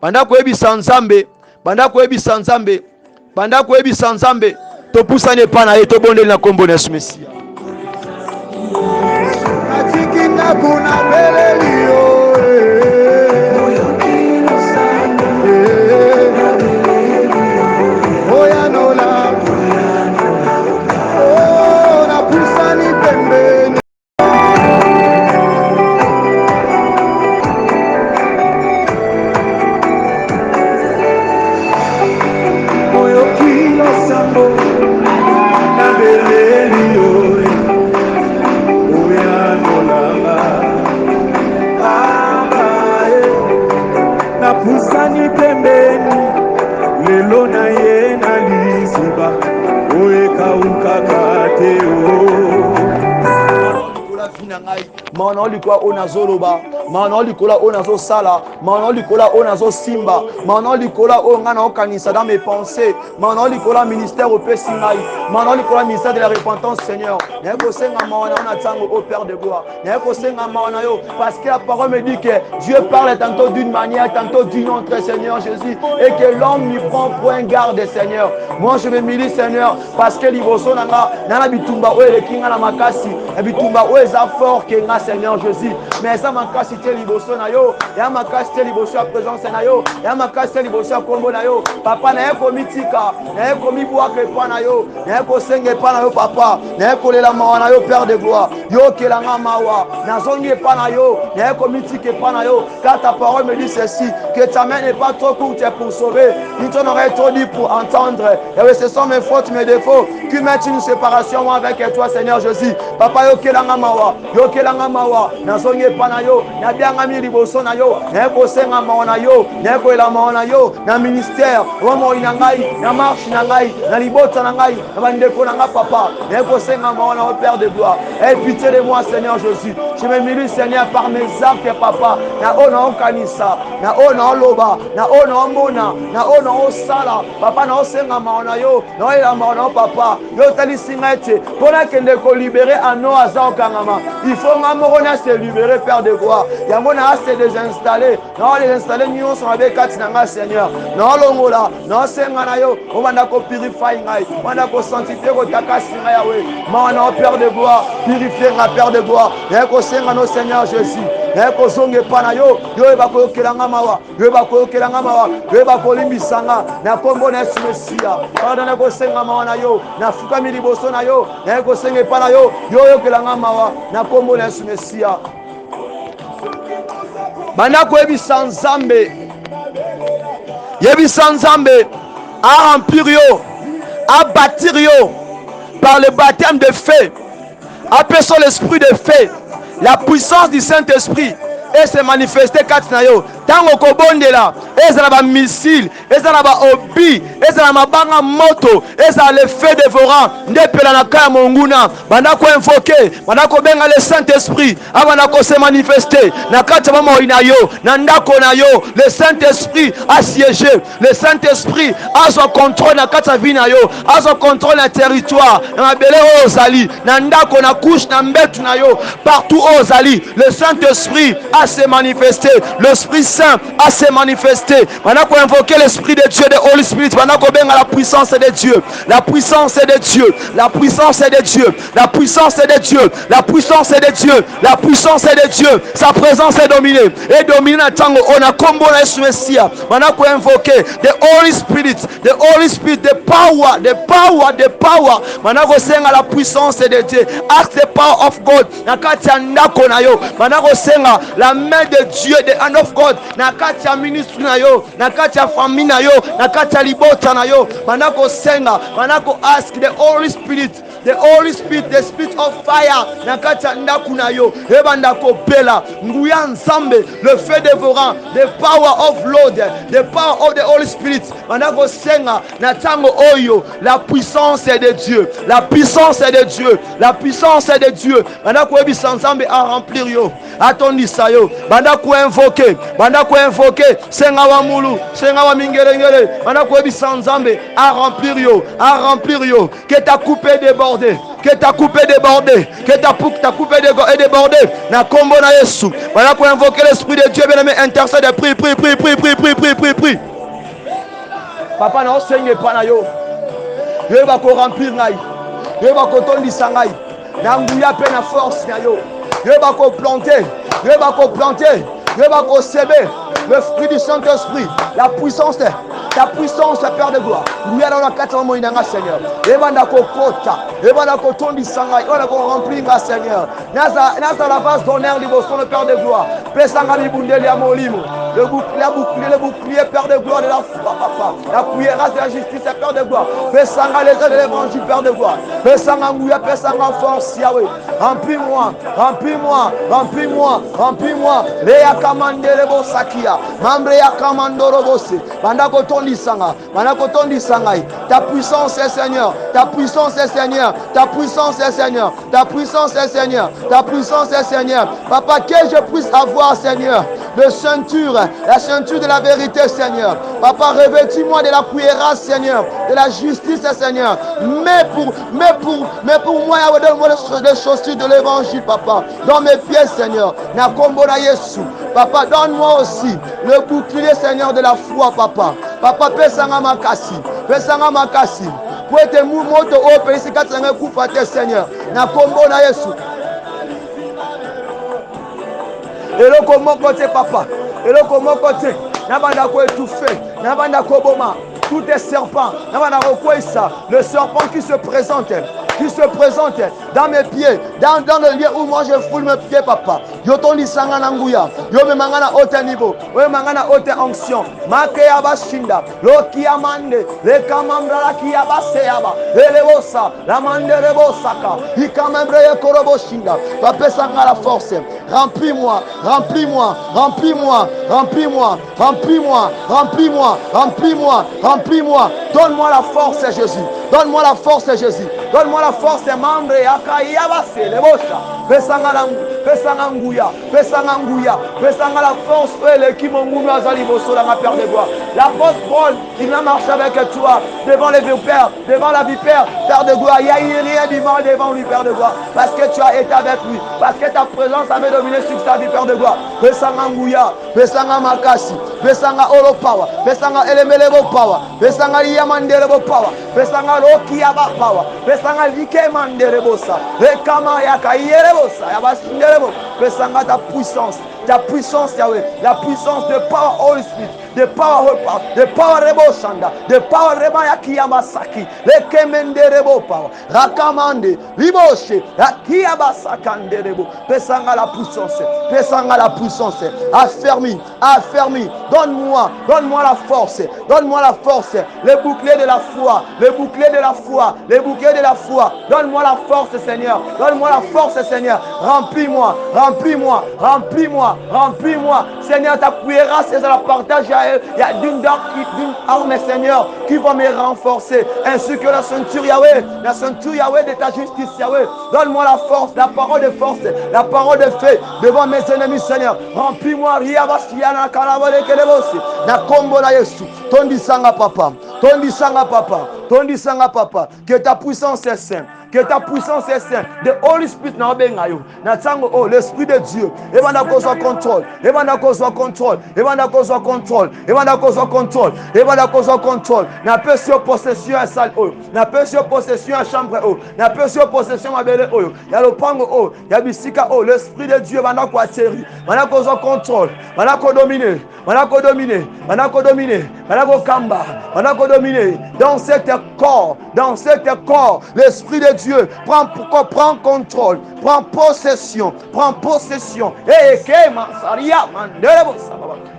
S2: banda ko ebisa nzambe banda ko ebisa nzambe banda ko ebisa nzambe to pusane pana ye to bonde na kombo na Yesu Messia
S1: atikina kuna belelio pusani pembeni lelo na ye na liziba oeka ukakateo
S2: Mana likola ona zoloba mana likola ona zo sala mana likola ona zo simba mana likola ona na okanisa dans mes pensées mana likola ministère au pesingai mana likola ministère de la repentance Seigneur na ko senga mana na tango au Père de gloire na ko senga mana yo parce que la parole me dit que Dieu parle tantôt d'une manière tantôt d'une autre Seigneur Jésus et que l'homme n'y prend point garde Seigneur. Moi je me milite Seigneur parce que liboso nanga na bitumba o le kinga na makasi na bitumba o eza fort que nga Seigneur Jésus mais ça makasi te liboso na yo ya makasi te liboso ya présence na yo ya makasi te liboso ya kombo na yo papa na yeko mitika na yeko mibwaka epa na yo na yeko senga epa na yo papa na yeko lela mawa na yo Père de gloire yo kelanga mawa na zongi epa na yo na yeko mitika epa na yo car ta parole me dit ceci que ta main n'est pas trop courte pour sauver ni ton oreille trop dit pour entendre et ce sont mes fautes mes défauts qui mettent une séparation moi avec toi Seigneur Jésus papa yo kelanga mawa na zongi pana yo na biangami liboso na yo na kosenga maona yo na koela maona yo na ministère omo inangai na marche na ngai na libota na ngai na bandeko na nga papa na kosenga maona au Père de gloire. Aie pitié de moi Seigneur Jésus. Je me m'humilie Seigneur par mes actes papa na ona okanisa na ona oloba na ona omona na ona osala papa na osenga maona yo na oela maona papa yo talisinga ete pona kende ko libérer ano aza okangama il faut nga moko na se libérer Père de gloire yango na se désinstaller na désinstaller nyonso na bekati na nga Seigneur na longola na senga na yo obanda ko purify ngai obanda ko sanctifier ko takasi ngai yawe maona o Père de gloire purifier nga Père de gloire ya ko senga no Seigneur Jésus ya ko zonge pana yo yo ba ko kelanga mawa yo ba ko kelanga mawa yo ba ko limbisanga na kombo na Yesu Mesia pardon ko senga maona yo na fuka mi liboso na yo ya ko senga pana yo yo kelanga mawa na kombo na Yesu Mesia banda ko ebisa nzambe yebisa nzambe a remplir yo a bâtir yo par le baptême de feu appelons l'esprit de feu la puissance du Saint-Esprit et se manifester katina yo tango kobondela ezala ba missile ezala ba obi ezala mabanga moto ezala le feu dévorant ndepela na kaya monguna banda ko invoquer banda ko benga le Saint-Esprit abana ko se manifester na kati ba moina yo na ndako na yo le Saint-Esprit a siégé le Saint-Esprit a son contrôle na kati vie na yo a son contrôle na territoire na mabele ozali na ndako na couche na mbetu na yo partout ozali le Saint-Esprit a se manifester l'Esprit Saint a se manifester maintenant qu'on invoquer l'Esprit de Dieu de Holy Spirit maintenant qu'on benga la puissance de Dieu la puissance de Dieu la puissance de Dieu la puissance de Dieu la puissance de Dieu la puissance de Dieu sa présence est dominée et dominée na tango on a combo la Yesu Mesia maintenant qu'on invoquer the Holy Spirit the power maintenant qu'on senga la puissance de Dieu ask the power of God na kati ya ndako na yo maintenant qu'on senga la main de Dieu, the hand of God, na kati ya ministry na yo, na kati ya famille na yo, na kati ya libota na yo, manako senga, manako ask the Holy Spirit, the spirit of fire, na kati ya ndaku na yo, eba ndako bela, nguya nzambe, le feu dévorant, the power of Lord, the power of the Holy Spirit, manako senga, na tango oyo, la puissance de Dieu, la puissance de Dieu, la puissance de Dieu, manako ebi nzambe a remplir yo, atondisa yo, banda ko invoquer senga wa mulu senga wa mingerengere banda ko ebisa nzambe a remplir yo que ta coupé débordé que ta coupé débordé que ta coupé débordé na kombo na Yesu banda ko invoquer l'esprit de Dieu bien-aimé intercède prie papa na osenge pana yo yo ba ko remplir ngai yo ba ko tondisa ngai na nguya pe na force na yo yo ba ko planter yo ba ko planter Dieu va concevoir le fruit du Saint-Esprit, la puissance, ta puissance, Père de gloire. Nous allons la 4 mois, Seigneur. Et va kota, et va kotondi sanga, et va remplir, Seigneur. Nasa la vase d'honneur, le Père de gloire. Pesanga libundeli à molimo. Le bouclier, Père de gloire de la foi, papa. La cuirasse de la justice, Père de gloire. Pesanga les œuvres de l'évangile, Père de gloire. Pesanga mouya, pesanga force, Yahweh. Remplis-moi. Léa kamandele bo sakia. Mambre ya kamandoro bose. Bandako tondi sanga. Ta puissance est Seigneur. Ta puissance est Seigneur. Ta puissance est Seigneur. Ta puissance est Seigneur. Ta puissance est Seigneur. Papa, que je puisse avoir, Seigneur, de ceinture, la ceinture de la vérité, Seigneur. Papa, revêtis-moi de la cuirasse, Seigneur, de la justice, Seigneur. Mais pour moi, donne-moi les chaussures de l'évangile, Papa. Dans mes pieds, Seigneur. Na kombo na Yesu. Papa, donne-moi aussi le bouclier, Seigneur, de la foi, Papa. Papa, pesanga makasi. Pour être moto au pays, c'est 4 coups fatés, Seigneur. Na kombo na Yesu. Et le comment côté, Papa. Et le comment côté. Nabanda ko étouffé. Nabanda ko boma. Tout est serpent. Nabanda ko ça. Le serpent qui se présente dans mes pieds, dans le lieu où moi je foule mes pieds, papa. Yo tondi sanga nanguya, yo me mangana haute niveau, yo mangana haute onction. Make abashinda, lo kiamande, le kamambra la kiabase yaba, elevosa, la mande rebosaka, ikamembre ye koroboshinda. Papa sanga la force, remplis-moi, remplis-moi, remplis-moi, remplis-moi, remplis-moi, remplis-moi, remplis-moi, remplis-moi. Donne-moi la force, Jésus. Donne-moi la force, Jésus. Donne-moi la force, membre. Akayabase, lebosha. Pesanga nguya, pesanga la force, l'équipe Mungu azali bosso la Père de gloire. L'apôtre Paul, il a marché avec toi, devant les vipères, devant la vipère, Père de gloire. Il n'y a eu rien du mal devant lui, Père de gloire, parce que tu as été avec lui, parce que ta présence avait dominé sur sa vie, Père de gloire. Pesanga nguya, pesanga makasi, pesanga olo power, pesanga elemelebo power, pesanga yamandelebo power, pesanga lokiyaba power, pesanga likemandelebosa, ekama yakayerebosa, yabasindelebo, pesanga ta puissance Yahweh, la puissance de power Holy Spirit, de power power, de power rebo shanda, de power reba yakiyamasaki, lekemende rebo power, rakamande, liboshe, yakiyabasakande rebo, pesanga la puissance, affermi, donne-moi la force, le bouclier de la foi, donne-moi la force Seigneur, remplis-moi, Seigneur, ta cuirasse, c'est la partage, il y a d'une arme, Seigneur, qui va me renforcer, ainsi que la ceinture Yahweh de ta justice, Yahweh. Donne-moi la force, la parole de force, la parole de feu devant mes ennemis, Seigneur. Remplis-moi, Riabasiana, Kalabale, Kelebosi, na kombo na Yesu, tondi sanga papa, que ta puissance est sainte. Que ta puissance est sainte. The Holy Spirit na bengayo. Na tango oh l'esprit de Dieu. Evanda kozwa contrôle. Na pesio possession à salle oh. Na pesio possession à chambre oh. Na pesio possession à belle oh. Ya lopango oh. Ya bisika oh. L'esprit de Dieu vanda ko atterri. Vanda kozwa contrôle. Vanda ko dominer. Vanda ko kamba. Vanda ko dominer. Dans cet corps, l'esprit de Dieu prend contrôle, prend possession.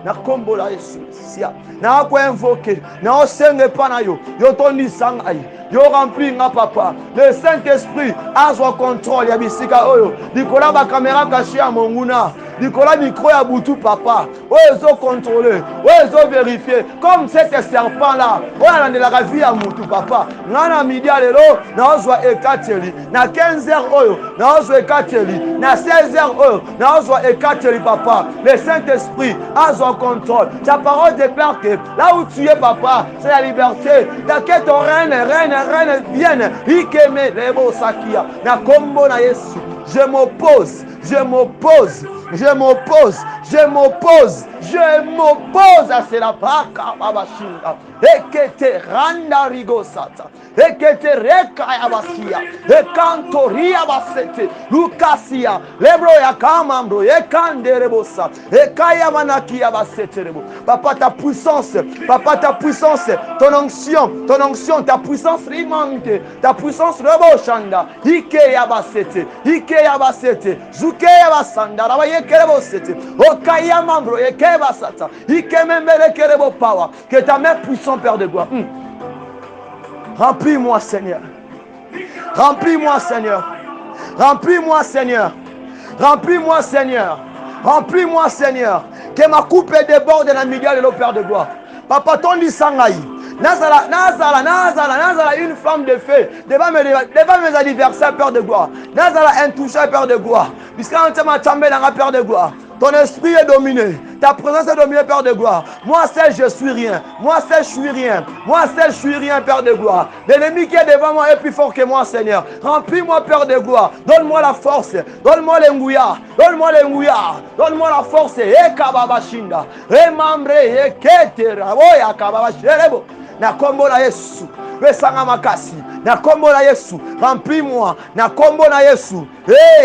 S2: Na kombo la Yesu sia na ko invoquer na osenge pana yo tondi sanga yo rempli nga papa le Saint-Esprit a son contrôle ya bisika oyo dikola ba caméra cachée à monguna dikola micro ya butu papa oyo contrôler oyo vérifier comme cet serpent là oyo na la vie ya mutu papa ngana midi lelo na ozwa ekateli na 15h oyo na ozwa ekateli na 16h oyo na ozwa ekateli papa le Saint-Esprit a son contrôle. Ta parole déclare que là où tu es papa c'est la liberté. Que ton reine vienne ikeme lebo sakia na kombo na Yesu. Je m'oppose à cela. Ekete randa rigosata. Ekete reka abasia. Ekantoria basete. Lukasia. Lebro ya kamambro. Ekande rebosa. Ekaya manaki abasete rebo. Papa ta puissance. Ton onction. Ta puissance rimante. Ta puissance rebo shanda. Ike abasete. Zuke abasanda. Rabaye kerebosete. Okaya mambro. Eke basata. Ike membele kerebo power. Que ta main puissante, Père de gloire. Remplis-moi, Seigneur. Que ma coupe déborde de la médiale de l'eau, Père de gloire. Papa, ton dit sangaï. Nazala, une femme de feu, devant mes anniversaires, Père de gloire. Nazala, intouchable, Père de gloire. Puisqu'on t'a tombé dans la Père de gloire. Ton esprit est dominé. Ta présence est dominée, Père de gloire. Moi seul, je suis rien. Père de gloire. L'ennemi qui est devant moi est plus fort que moi, Seigneur. Remplis-moi, Père de gloire. Donne-moi la force. Donne-moi l'engouya. Donne-moi la force. Ekababashinda. Remambre. Eketera. Oya kababasherebo. Na kombo na Yesu. Besanga makasi. Na kombo na Yesu. Remplis-moi. Na kombo na Yesu.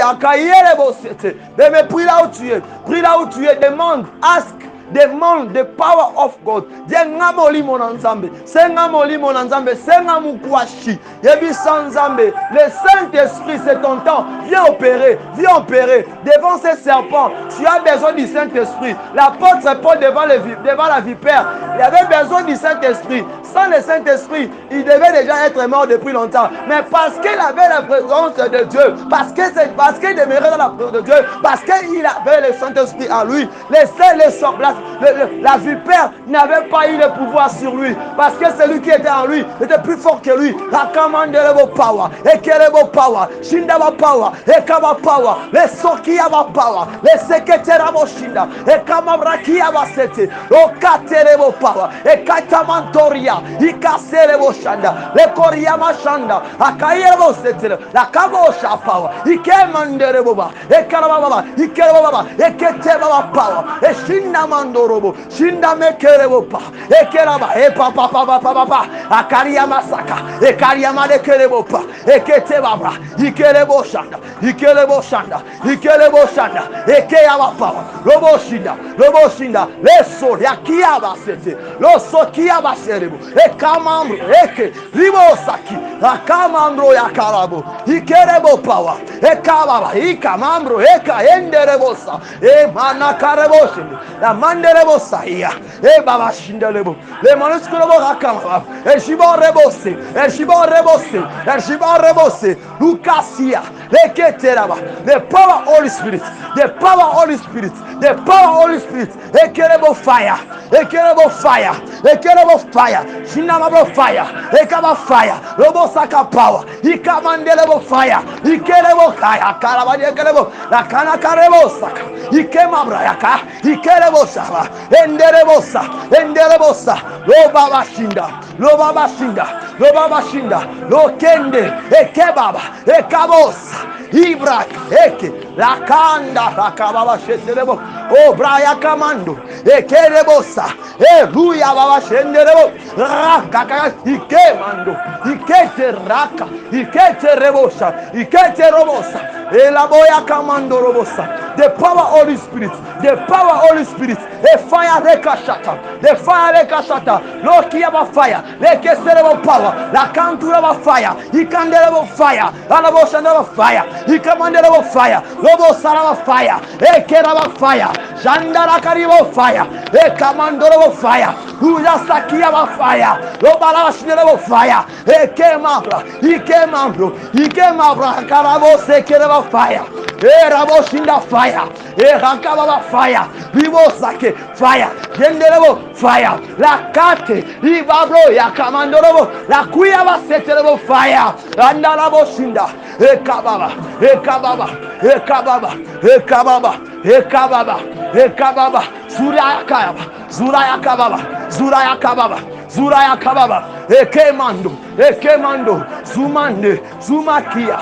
S2: Akayele bosete. Mais prie là où tu es. Demande. Ask. Demande the power of God. Dienga molimo na nzambe. Senga molimo na nzambe. Senga mukwashi. Yebisa nzambe. Le Saint-Esprit, c'est ton temps. Viens opérer. Viens opérer. Devant ces serpents, tu as besoin du Saint-Esprit. L'apôtre Paul devant la vipère, il avait besoin du Saint-Esprit. Sans le Saint-Esprit, il devait déjà être mort depuis longtemps. Mais parce qu'il avait la présence de Dieu, parce qu'il demeurait dans la présence de Dieu, parce qu'il avait le Saint-Esprit en lui, la vipère n'avait pas eu le pouvoir sur lui. Parce que celui qui était en lui était plus fort que lui. La commande de power, et Kerebo power, Shindaba power, et Kaba power, les Sokiaba power, les Seketerabo Shinda, et Kamabrakiaba Sete, o Katerebo power, et Katamantoria, Ikaserebo Shanda, les Koriama Shanda, Akayebo Sete, la Kabosha power, Ikemandereboba, et Karababa, Ikerababa, et Ketebaba power, et Shinda Mandorobo, Shinda Mekerebopa, et Keraba, et Papa, Akariama Saka, et Kariama de Kerebopa, et Ketebabra, Ikerebo Shanda, Ikerebo Shanda, Ikerebo Shanda, et Keyaba power, Lobo Shinda, Leso, Yakiaba Sete, Loso Kiaba Serebo, et Kamambro, Eke, Ribosaki, Akamambro Yakarabo, Ikerebo power, et Kababa, Ikamambro, Eka, Enderebosa, et Manakareboshi, la Manderebosa, et Baba Shindelebo, les Manusculobo Rakama, et Shibor Rebose, et Shibor Rebose, et Shibor Rebose, Lucasia, les Keteraba, the power Holy Spirit, the power Holy Spirit, the power Holy Spirit, et Kerebo fire, et Kerebo fire, et Kerebo fire, Shinamabo fire, et Kaba fire, Lobo Saka power, Ikamandelebo fire, Ikerebo Kaya, Karabadi Kerebo, la Kanakarebo Saka, Ikemabrayaka, Ikerebo Saba, Enderebosa, Enderebosa, Lobaba Shinda, Lobaba Shinda, Lobaba Shinda, Lokende, Ekebaba, Ekabosa, Ibrak, Eke, la Kanda, la Kababa Sheterebo, O Braya Kamando, Ekerebosa, Luya Baba Shenderebo, Raka, Ikemando, Ikete Raka, Ikete Rebosa, Ikete Robosa, Elaboya Kamando Robosa, the power Holy Spirit, the power Holy Spirit, the fire Rekashata, the fire Rekashata, Loki about fire, Lekesterebo power, la Cantura fire, Ikanderebo fire, Alaboshanova fire, Ikamanderebo fire, Lobo Sarava fire, Ekeraba fire, Jandara Karibo fire, Ekamandorobo fire, Uyasakiaba fire, Lobalashnerebo fire, Ekemabra, Ikemabra, Karabo Sekereba fire, Eraboshinda fire, Erakababa fire, Ribosake fire, Genderebo fire, La Kate, Ibabro, Yakamandorobo, La Kuyaba Seterebo fire, Andalaboshinda, Ekababa, Ekababa, Ekababa, Ekababa, Ekababa, Ekababa, Zuraya Kababa, Ekemando, Zumakia,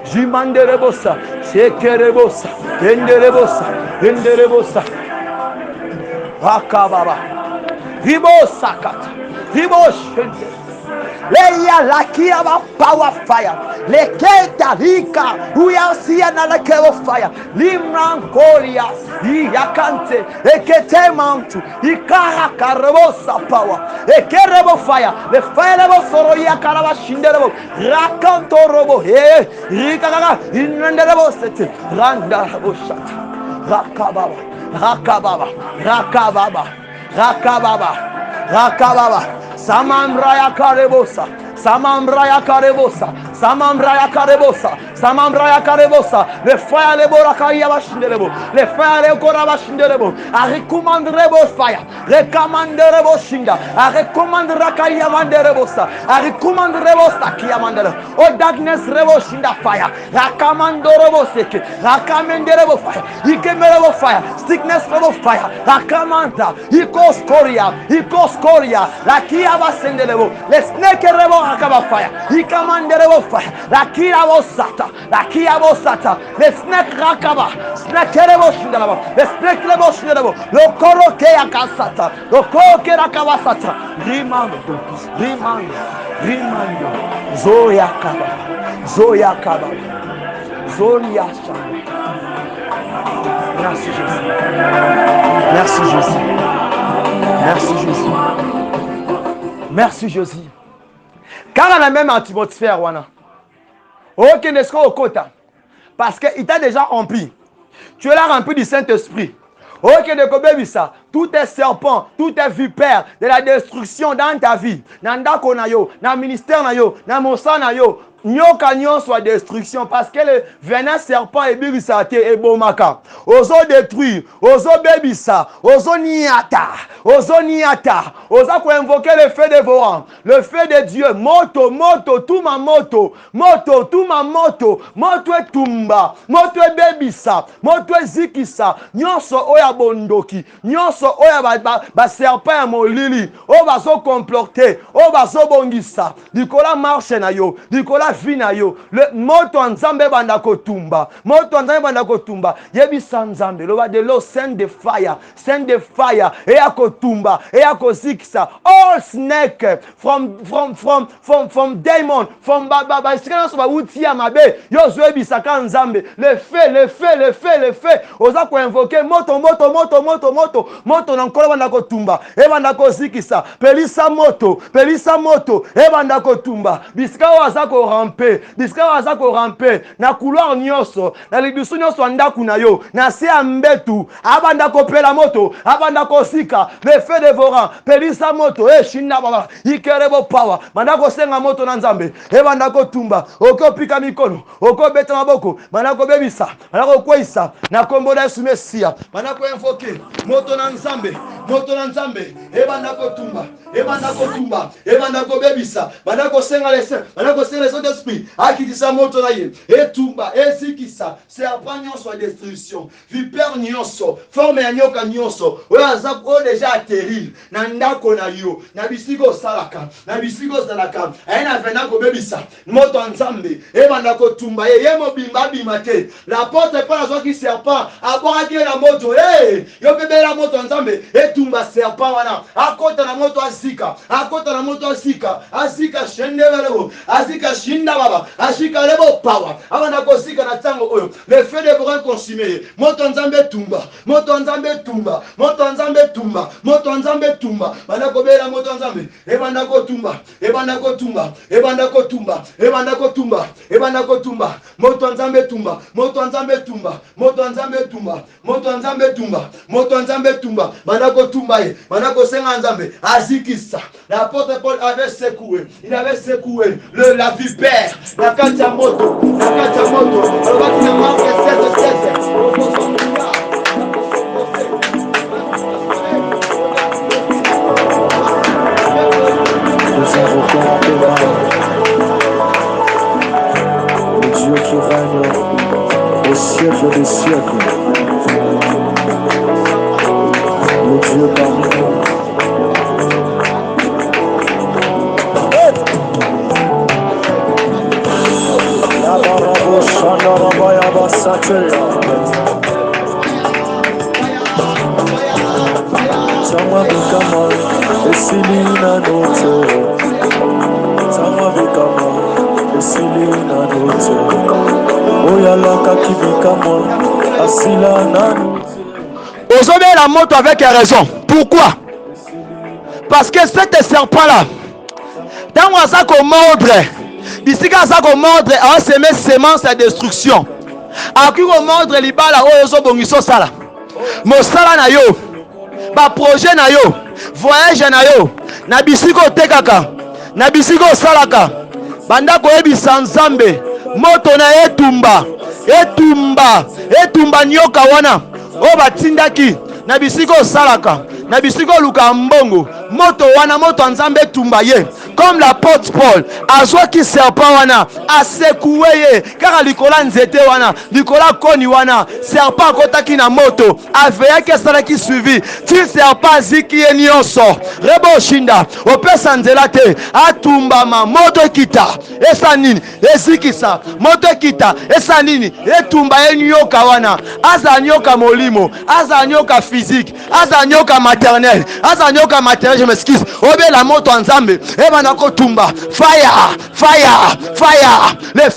S2: Jimanderebosa, Shekerebosa, Enderebosa, Akababa, Ribosakata, Riboshende. Leia lakiaba power fire. Leketa rika. We are seeing another level fire. Limran Golias. Yakante. Ekete mantu. Ikara karabosa power. Ekerebo fire. The fire level soroya karaba shinderebo. Rakanto robo. Rika inrenderebo sete. Randa boshata. Rakababa. Samambraya Karebosa, le fire le Borakaya Bashinderebo, le fire le Korabashinderebo, a recommandrebo fire, recommanderebo Shinda, a recommand Rakaya Manderebosa, a recommandrebo Sakia Mandela, oh darkness rebo Shinda fire, Rakamandorobo Seke, Rakamenderebo fire, Ikemerebo fire, sickness rebo fire, Rakamanda, Ikoskoria, Rakia Basenderebo, le snake rebo Akaba fire, Ikamanderebo fire, Rakira Sata.
S3: Sata, la Kiabo Sata, les snake rakaba, snake rebo shindalabo, les snake rebo shindalabo, le koroke yakasata, le koroke rakawasata, rimando, Zoya Kaba, Zoya Shama. Merci Jésus. Merci Jésus. Merci Jésus. Merci Jésus. Car on a la même atmosphère, wana. Ok, n'est-ce qu'on au quota? Parce qu'il t'a déjà rempli. Tu es là rempli du Saint-Esprit. Ok, de Kobe ça. Tout est serpent, tout est vipère de la destruction dans ta vie. Dans ndako na yo, dans ministère na yo, dans mosa na yo. Nyoka nyon soit destruction parce que le venin serpent et birisate et bomaka. Ozo détruire, ozo bebisa, ozo niata, ozo ko invoquer le feu dévorant, le feu de Dieu, moto, tout ma moto et tumba, moto et bebisa, moto et zikisa, nyonso oya bondoki, nyonso oya ba serpent ya molili, o baso comploter, o baso bongisa, dikola marche na yo, dikola Vinayo, le moto nzambe banda kotumba, yebi sanzambe, lo ba de lo send the fire, e akotumba, e akozikisa, all snake from demon, from baba sikana so ba utia mabe, yo zwebi saka nzambe, le feu, oza ko invoquer moto na nkolo banda kotumba, e banda kozikisa, pelisa moto, e banda kotumba, bisika waza ko rampe na couloir nyonso na libiso nyonso ndaku na yo na se ambetu abanda kopela moto abanda kosika le feu dévorant pelisa moto shinda baba ikerebo power manda kosenga moto na nzambe ebanda kotumba okopika mikono okobeta maboko manda kobebisa manda kokwisa na kombo na Yesu Mesia manda ko invoquer moto na nzambe ebanda kotumba ebanda kobebisa manda kosenga les Esprit, akitisa moto na ye, etumba, ezikisa, serpent nyonso a destruction, vipère nyonso, forme ya nyoka nyonso, oyo aza o déjà atterrir, na ndako na yo, na bisiko salaka, ayena vena ko bebisa, moto nzambe, ebanda ko tumba ye mobimba bimate, la porte pas la qui serpent, aboraki na moto, yo bebe la moto nzambe, etumba serpent wana, akota na moto asika, asika shende velebo, asika shinda baba ashika lebo power abana kosika na tango oyo le feu dévorant consumé moto nzambe tumba bana kobela moto nzambe ebanda ko tumba moto nzambe tumba bana ko tumba ye bana ko senga nzambe azikisa la porte Paul avait secoué la vipère, la kacha moto, le bâtiment est 7.
S1: Nous invoquons le Dieu qui règne au siècle des siècles, le Dieu parmi nous.
S3: Aujourd'hui la moto avec raison. Pourquoi? Parce que cet serpent-là, dans on ça qu'on mordre, ici quand ça qu'on mordre, on se met semence de destruction. Aki qu'on mordre libala oyo bongiso sala. Mosala na yo, ba projet na yo, voyage na yo, na bisiko tekaka, na bisiko salaka. Banda ko ebisa nzambe, moto na etumba nyoka wana. O batindaki na bisiko salaka, na bisiko luka mbongo, moto wana moto nzambe tumba ye. comme l'apôtre Paul azwaki serpent wana asekue ye kaka likola nzete wana likola koni wana serpent akotaki na moto aveyaki asalaki suivi ti serpent aziki ye nyonso rebo oshinda opesa nzela te atumbama moto ekita esa nini ezikisa moto ekita esa nini etumba ye nyoka wana aza nyoka molimo aza nyoka physique aza nyoka maternel aza nyoka maternel je m'excuse obela moto en nzambe ebana kotumba fire fire fire le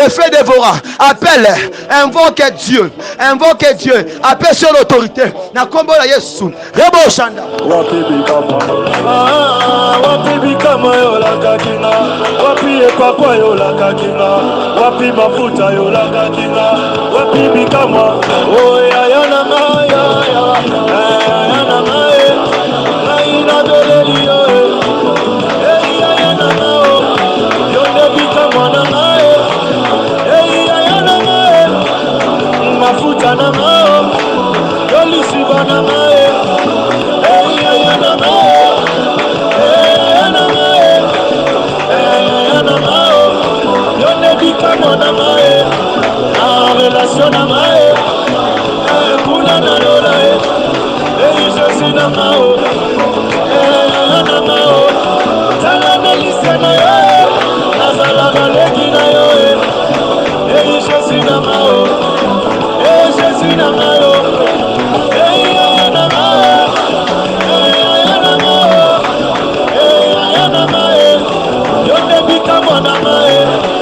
S3: feu dévorant appelle invoque Dieu appelle sur l'autorité na kombo la Yesu rebo shanda
S4: wapi kama yolaka kinga wapi epakwa yolaka kinga wapi mafuta yolaka kinga wapi bikama oya yana maya yana maya laina doleli yo yana mao yonde bikama na maya yana maya mafuta na mao yolisiba na maya yana maya en relation à Maë, Kuna na lola et je suis dans Mao, Mao, Tala Melissa na yo, Azala Galeki na yo, et je suis dans Mao, et je suis dans Mao, et Yana Mao, Yana Mao, Yana Mao, Yonde Bikamo na Maë.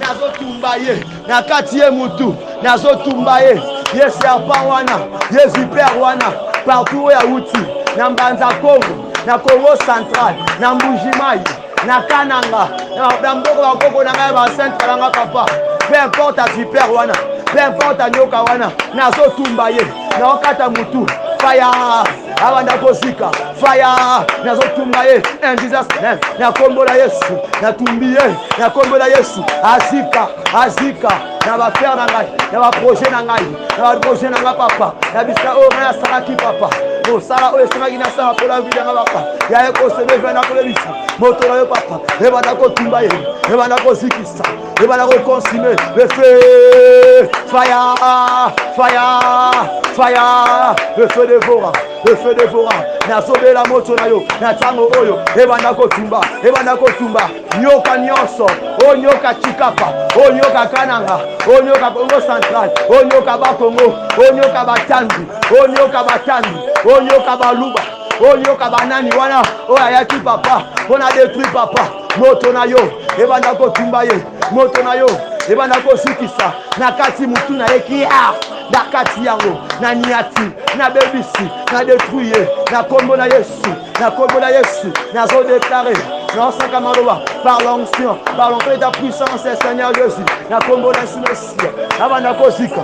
S3: nazotumba ye na kati ye mutu nazotumba ye ye serpent wana ye vipere wana partout oyo awuti na mbanza Congo na Congo central na Mbujimai na Kananga na mboko bakoko na ngai bacentre nanga papa peu importe vipere wana peu importe nyoka wana nazotumba ye naokata mutu fire abanda kozika fire nazotumba ye in Jesus name na kombo la Yesu natumbi ye na kombo la Yesu azika na bafere na ngai na baprojet na ngai na baprojet na nga papa na bisika oyo ngai asalaki papa mosala oyo esengaki nasala mpola vide nga papa yaye kosebe ebanda kolebisa moto na yo papa ebanda kotumba ye ebanda kozikisa ebanda kokonsime le feu fire le feu dévorant nazobela moto na yo na ntango oyo ebanda kotumba nyoka nyonso oyo nyoka chikapa oyo nyoka kananga oyo nyoka Congo central oyo nyoka bakongo oyo nyoka batandi oyo nyoka baluba oyo nyoka banani wana oyo ayaki papa mpona détruire papa moto na yo ebanda kotumba ye moto na yo ebanda kosikisa na kati mutu na ye kia na kati yango na niati na bebisi na détruire na kombo na Yesu nazodéclare naosaka maloba par l'onction par l'onction de ta puissance Seigneur Jésus na kombo na Yesu Messia abanda kozika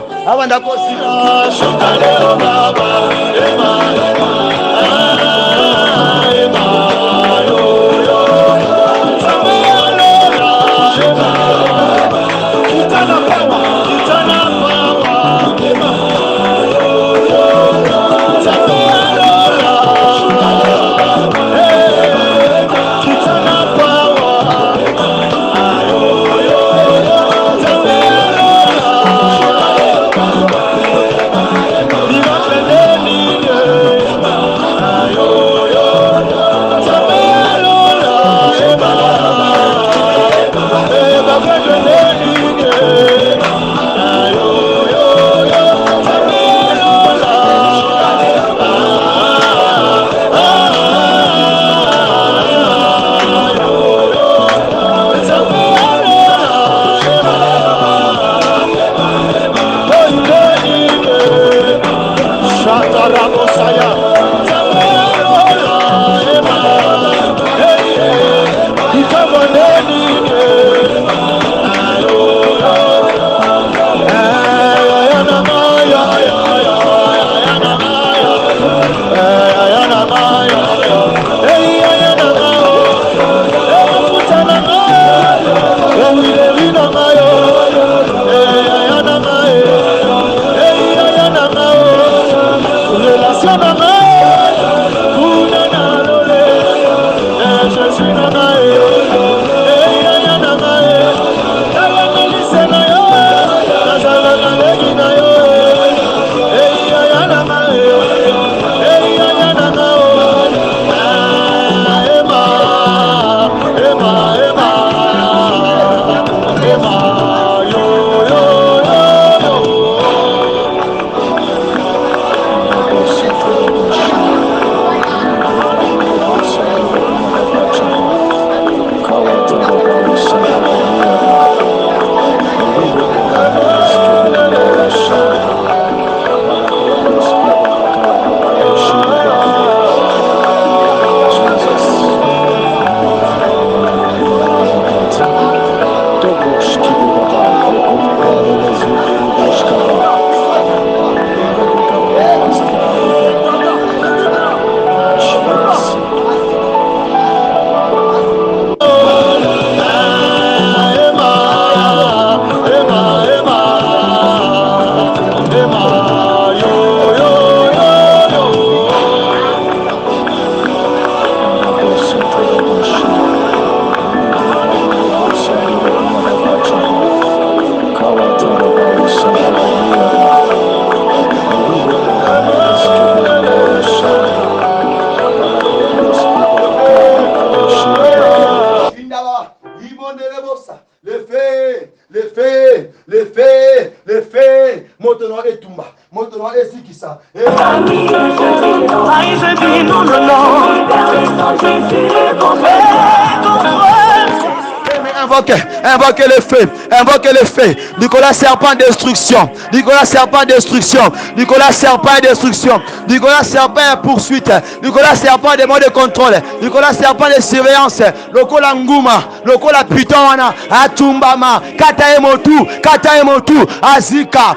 S2: Invoquez le feu, invoquez le feu. Nicolas serpent destruction, Nicolas serpent destruction, Nicolas serpent destruction, Nicolas serpent poursuite, Nicolas serpent des mots de contrôle, Nicolas serpent de surveillance, lokola nguma, lokola pitona, atumbama, kata emotu, azika,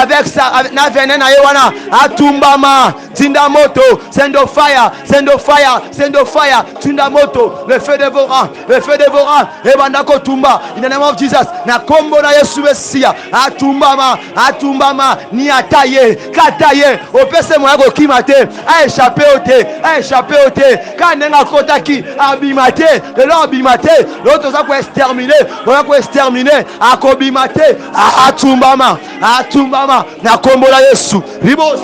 S2: avec ça, avec na venena yewana, atumbama, tinda moto, send of fire, tinda moto, le feu dévorant, ebandako tumba, in the name of Jesus, na kombo na Yesu Mesia, atumbama, ni ataye, kataye, opese mwango kimate, a échappé au thé, kanenga kotaki, abimate, le long abimate, l'autre ça pour exterminer, akobimate, atumbama, na kombo na Yesu, ribos.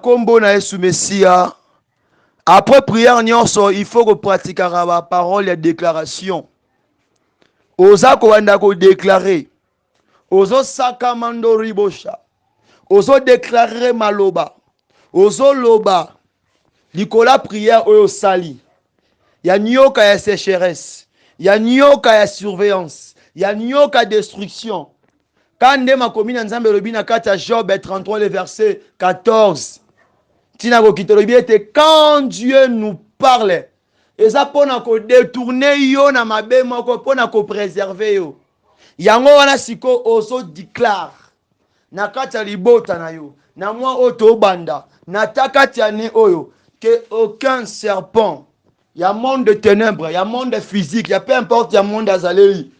S2: Kombo na Yesu Messia. Après prière nyonso, il faut que pratique la parole et déclaration. Oza ko wanda ko déclarer. Ozo sakamando ribosha. Ozo déclarer maloba. Ozo loba. Likola prière oyo sali. Ya nyoka ya sécheresse. Ya nyoka ya surveillance. Ya nyoka destruction. Quand ma commune nzambe lobi na kati ya Job 33 le verset 14. Quand Dieu nous parle, et ça pour nous détourner yo na mabe moko pour nous préserver yo. Yango wana siko oso déclare na kati ya libota na yo, na mwa oto banda, na takati ya ne oyo que aucun serpent, ya monde de ténèbres, ya monde physique, ya peu importe ya monde azaleli,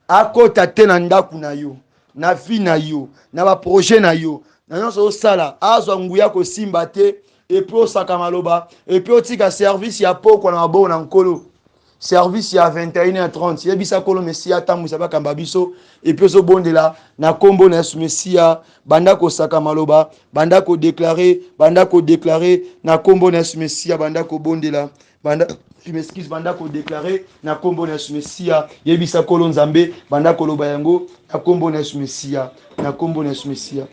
S2: akota te na ndaku na yo, na vie na yo, na ba projet na yo. Nanonso sala azwa nguya ko simba te et puis osaka maloba et puis otika service ya poko na bo na nkolo service ya 21h30 yebisa kolo mesia tamu saba kamba biso et puis so bondela na kombo na Yesu Mesia banda ko saka maloba banda ko déclarer na kombo na Yesu Mesia banda ko bondela banda je m'excuse banda ko déclarer na kombo na Yesu Mesia yebisa kolo nzambe banda ko loba yango na kombo na Yesu Mesia na kombo na Yesu Mesia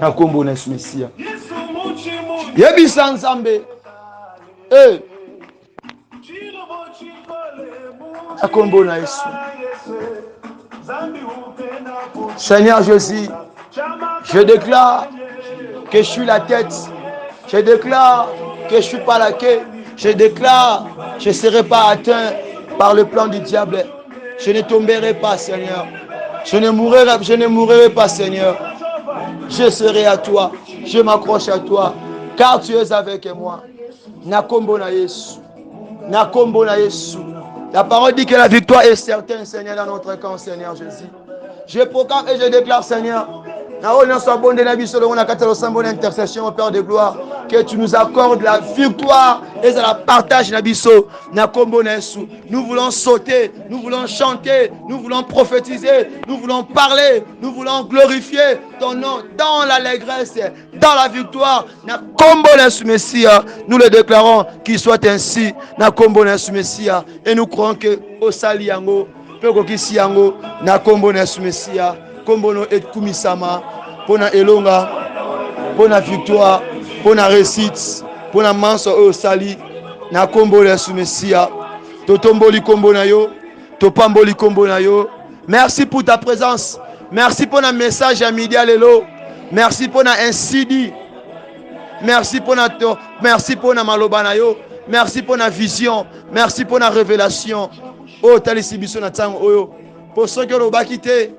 S2: na kombo na Yesu Mesia yebisa nzambe na kombo na Yesu. Seigneur Jésus, je déclare que je suis la tête, je déclare que je suis pas la queue, je déclare que je ne serai pas atteint par le plan du diable, je ne tomberai pas Seigneur, je ne mourrai pas Seigneur. Je serai à toi, je m'accroche à toi, car tu es avec moi. Na kombo na Yesu. Na kombo na Yesu. La parole dit que la victoire est certaine, Seigneur, dans notre camp, Seigneur Jésus. Je proclame et je déclare, Seigneur, intercession au Père de gloire, que tu nous accordes la victoire et ça la partage nabiso na kombo na Yesu. Nous voulons sauter, nous voulons chanter, nous voulons prophétiser, nous voulons parler, nous voulons glorifier ton nom dans l'allégresse, dans la victoire. Na kombo na Yesu Messia, nous le déclarons qu'il soit ainsi. Na kombo na Yesu Messia, et nous croyons que au sali yango, pe kokisi yango na kombo na Yesu Messia, kombo no et kumisama pona elonga, pona victoire, pona réussite, pona manso au sali na kombo na Yesu Messia. Totomboli kombo na yo, topamboli kombo na yo. Merci pour ta présence. Merci pour un message à midi à l'élo. Merci pour un CD. Merci pour na maloba na yo. Merci pour la vision. Merci pour la révélation. Oh, talisi biso na tango oyo. Pour ceux qui ont quitté,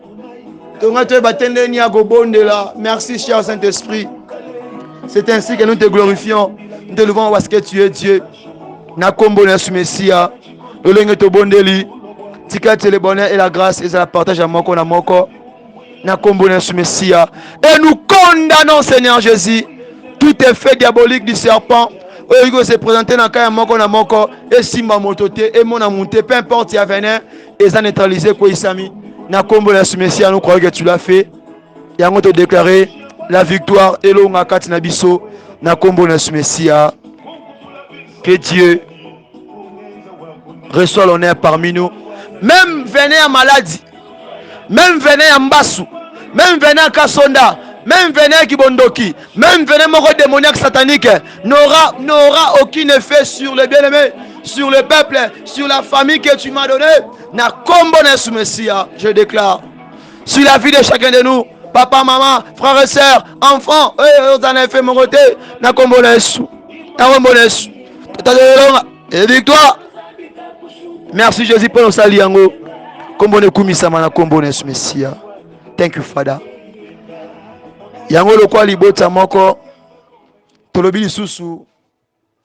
S2: merci, cher Saint-Esprit. C'est ainsi que nous te glorifions. Nous te levons parce que tu es Dieu. Na kombo na Yesu Messia. Le to bondeli. Tika le bonheur et la grâce et ça la partage à moko na moko. Na kombo na Yesu Messia. Et nous condamnons, Seigneur Jésus, tout effet diabolique du serpent. Il se présenter dans le moko na moko et simba mototé et mon amonté, peu importe il y a venin et ça neutralisé quoi isami. Na kombo na Yesu Messia, nous croyons que tu l'as fait. Et on te déclarer la victoire et l'onga kati na biso na kombo na Yesu Messia. Que Dieu reçoit l'honneur parmi nous. Même venez à maladie, même venez à Mbassou, même venez à Kasonda, même venez à Kibondoki, même venez à Moro démoniaque satanique, n'aura aucun effet sur les bien-aimés, sur le peuple, sur la famille que tu m'as donné. Na kombo na Yesu Messia, je déclare, sur la vie de chacun de nous, papa, maman, frères et sœurs, enfants, vous en avez fait mon côté, na kombo na Yesu, na kombo na Yesu, et victoire. Merci Jésus pour nos saliango. Kombo ne kumisama na kombo na Yesu Messia. Thank you Father. Yango lokwa libota moko. Tolobi lisusu.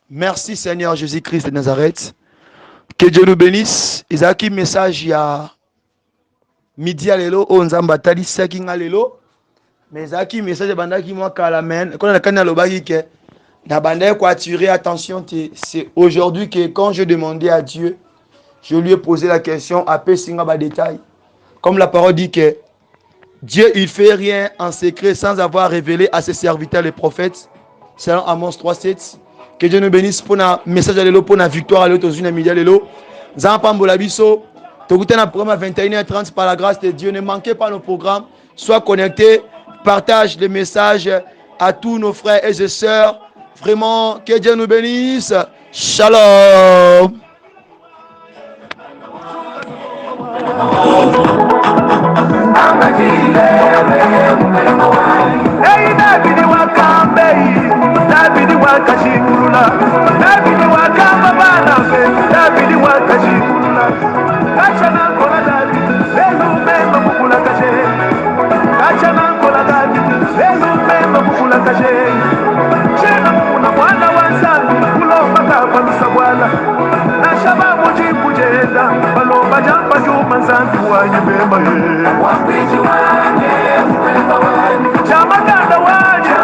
S2: Merci Seigneur Jésus-Christ de Nazareth. Que Dieu nous bénisse. Izaki message ya midi à lelo o nzamba tali saki ngalelo. Mais izaki message bandaki moi kalamen. Quand on a kana lobaki ke na bandai ko attirer attention, c'est aujourd'hui que quand je demandais à Dieu, je lui ai posé la question à Pessinga détail. Comme la parole dit que Dieu, il fait rien en secret sans avoir révélé à ses serviteurs les prophètes. Selon Amos 3:7. Que Dieu nous bénisse pour un message à l'élo, pour une victoire à l'élo, aux unes à l'élo. Zampambola biso. Togouten un programme à 21h30 par la grâce de Dieu. Ne manquez pas nos programmes. Sois connecté. Partage les messages à tous nos frères et sœurs. Vraiment, que Dieu nous bénisse. Shalom.
S4: Hey, David Wakambe, David Wakashimula, David Wakamba Banafe, David Wakashimula, Kachana Kola David, Lezu Memba Mukula Kashe, Kachana Kola David, Lezu Memba Mukula Kashe, Chena Muna Wana Wansan, Kulomba Kapalusa Wala, Nashaba Mujibu Jeda, Balomba Jamba Juma Santu Wanyemba, Wapiji Wanye, Jamakanda Wanye,